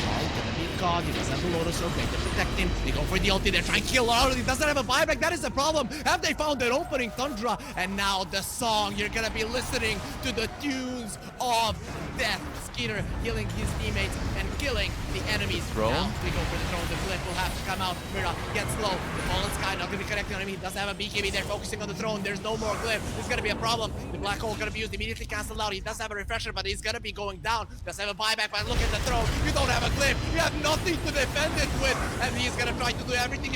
Oh, gonna be caught. He doesn't have the Lotus Orb. They can protect him. They go for the ulti. They're trying to kill out. He doesn't have a buyback. That is the problem. Have they found an opening, Tundra? And now the song. You're gonna be listening to the tunes of death. Skeeter healing his teammates and killing the enemies. Throne? Now we go for the throne. The flip will have to come out. Mira gets low. The fallen sky not gonna be connecting on him. He doesn't have a BKB. They're focusing on the throne. There's no more glyph. This is gonna be a problem. The black hole gonna be used immediately canceled out. He does have a refresher, but he's gonna be going down. Does have a buyback, but look at the throne. You don't have a glyph. You have nothing to defend it with, and he's gonna try to do everything.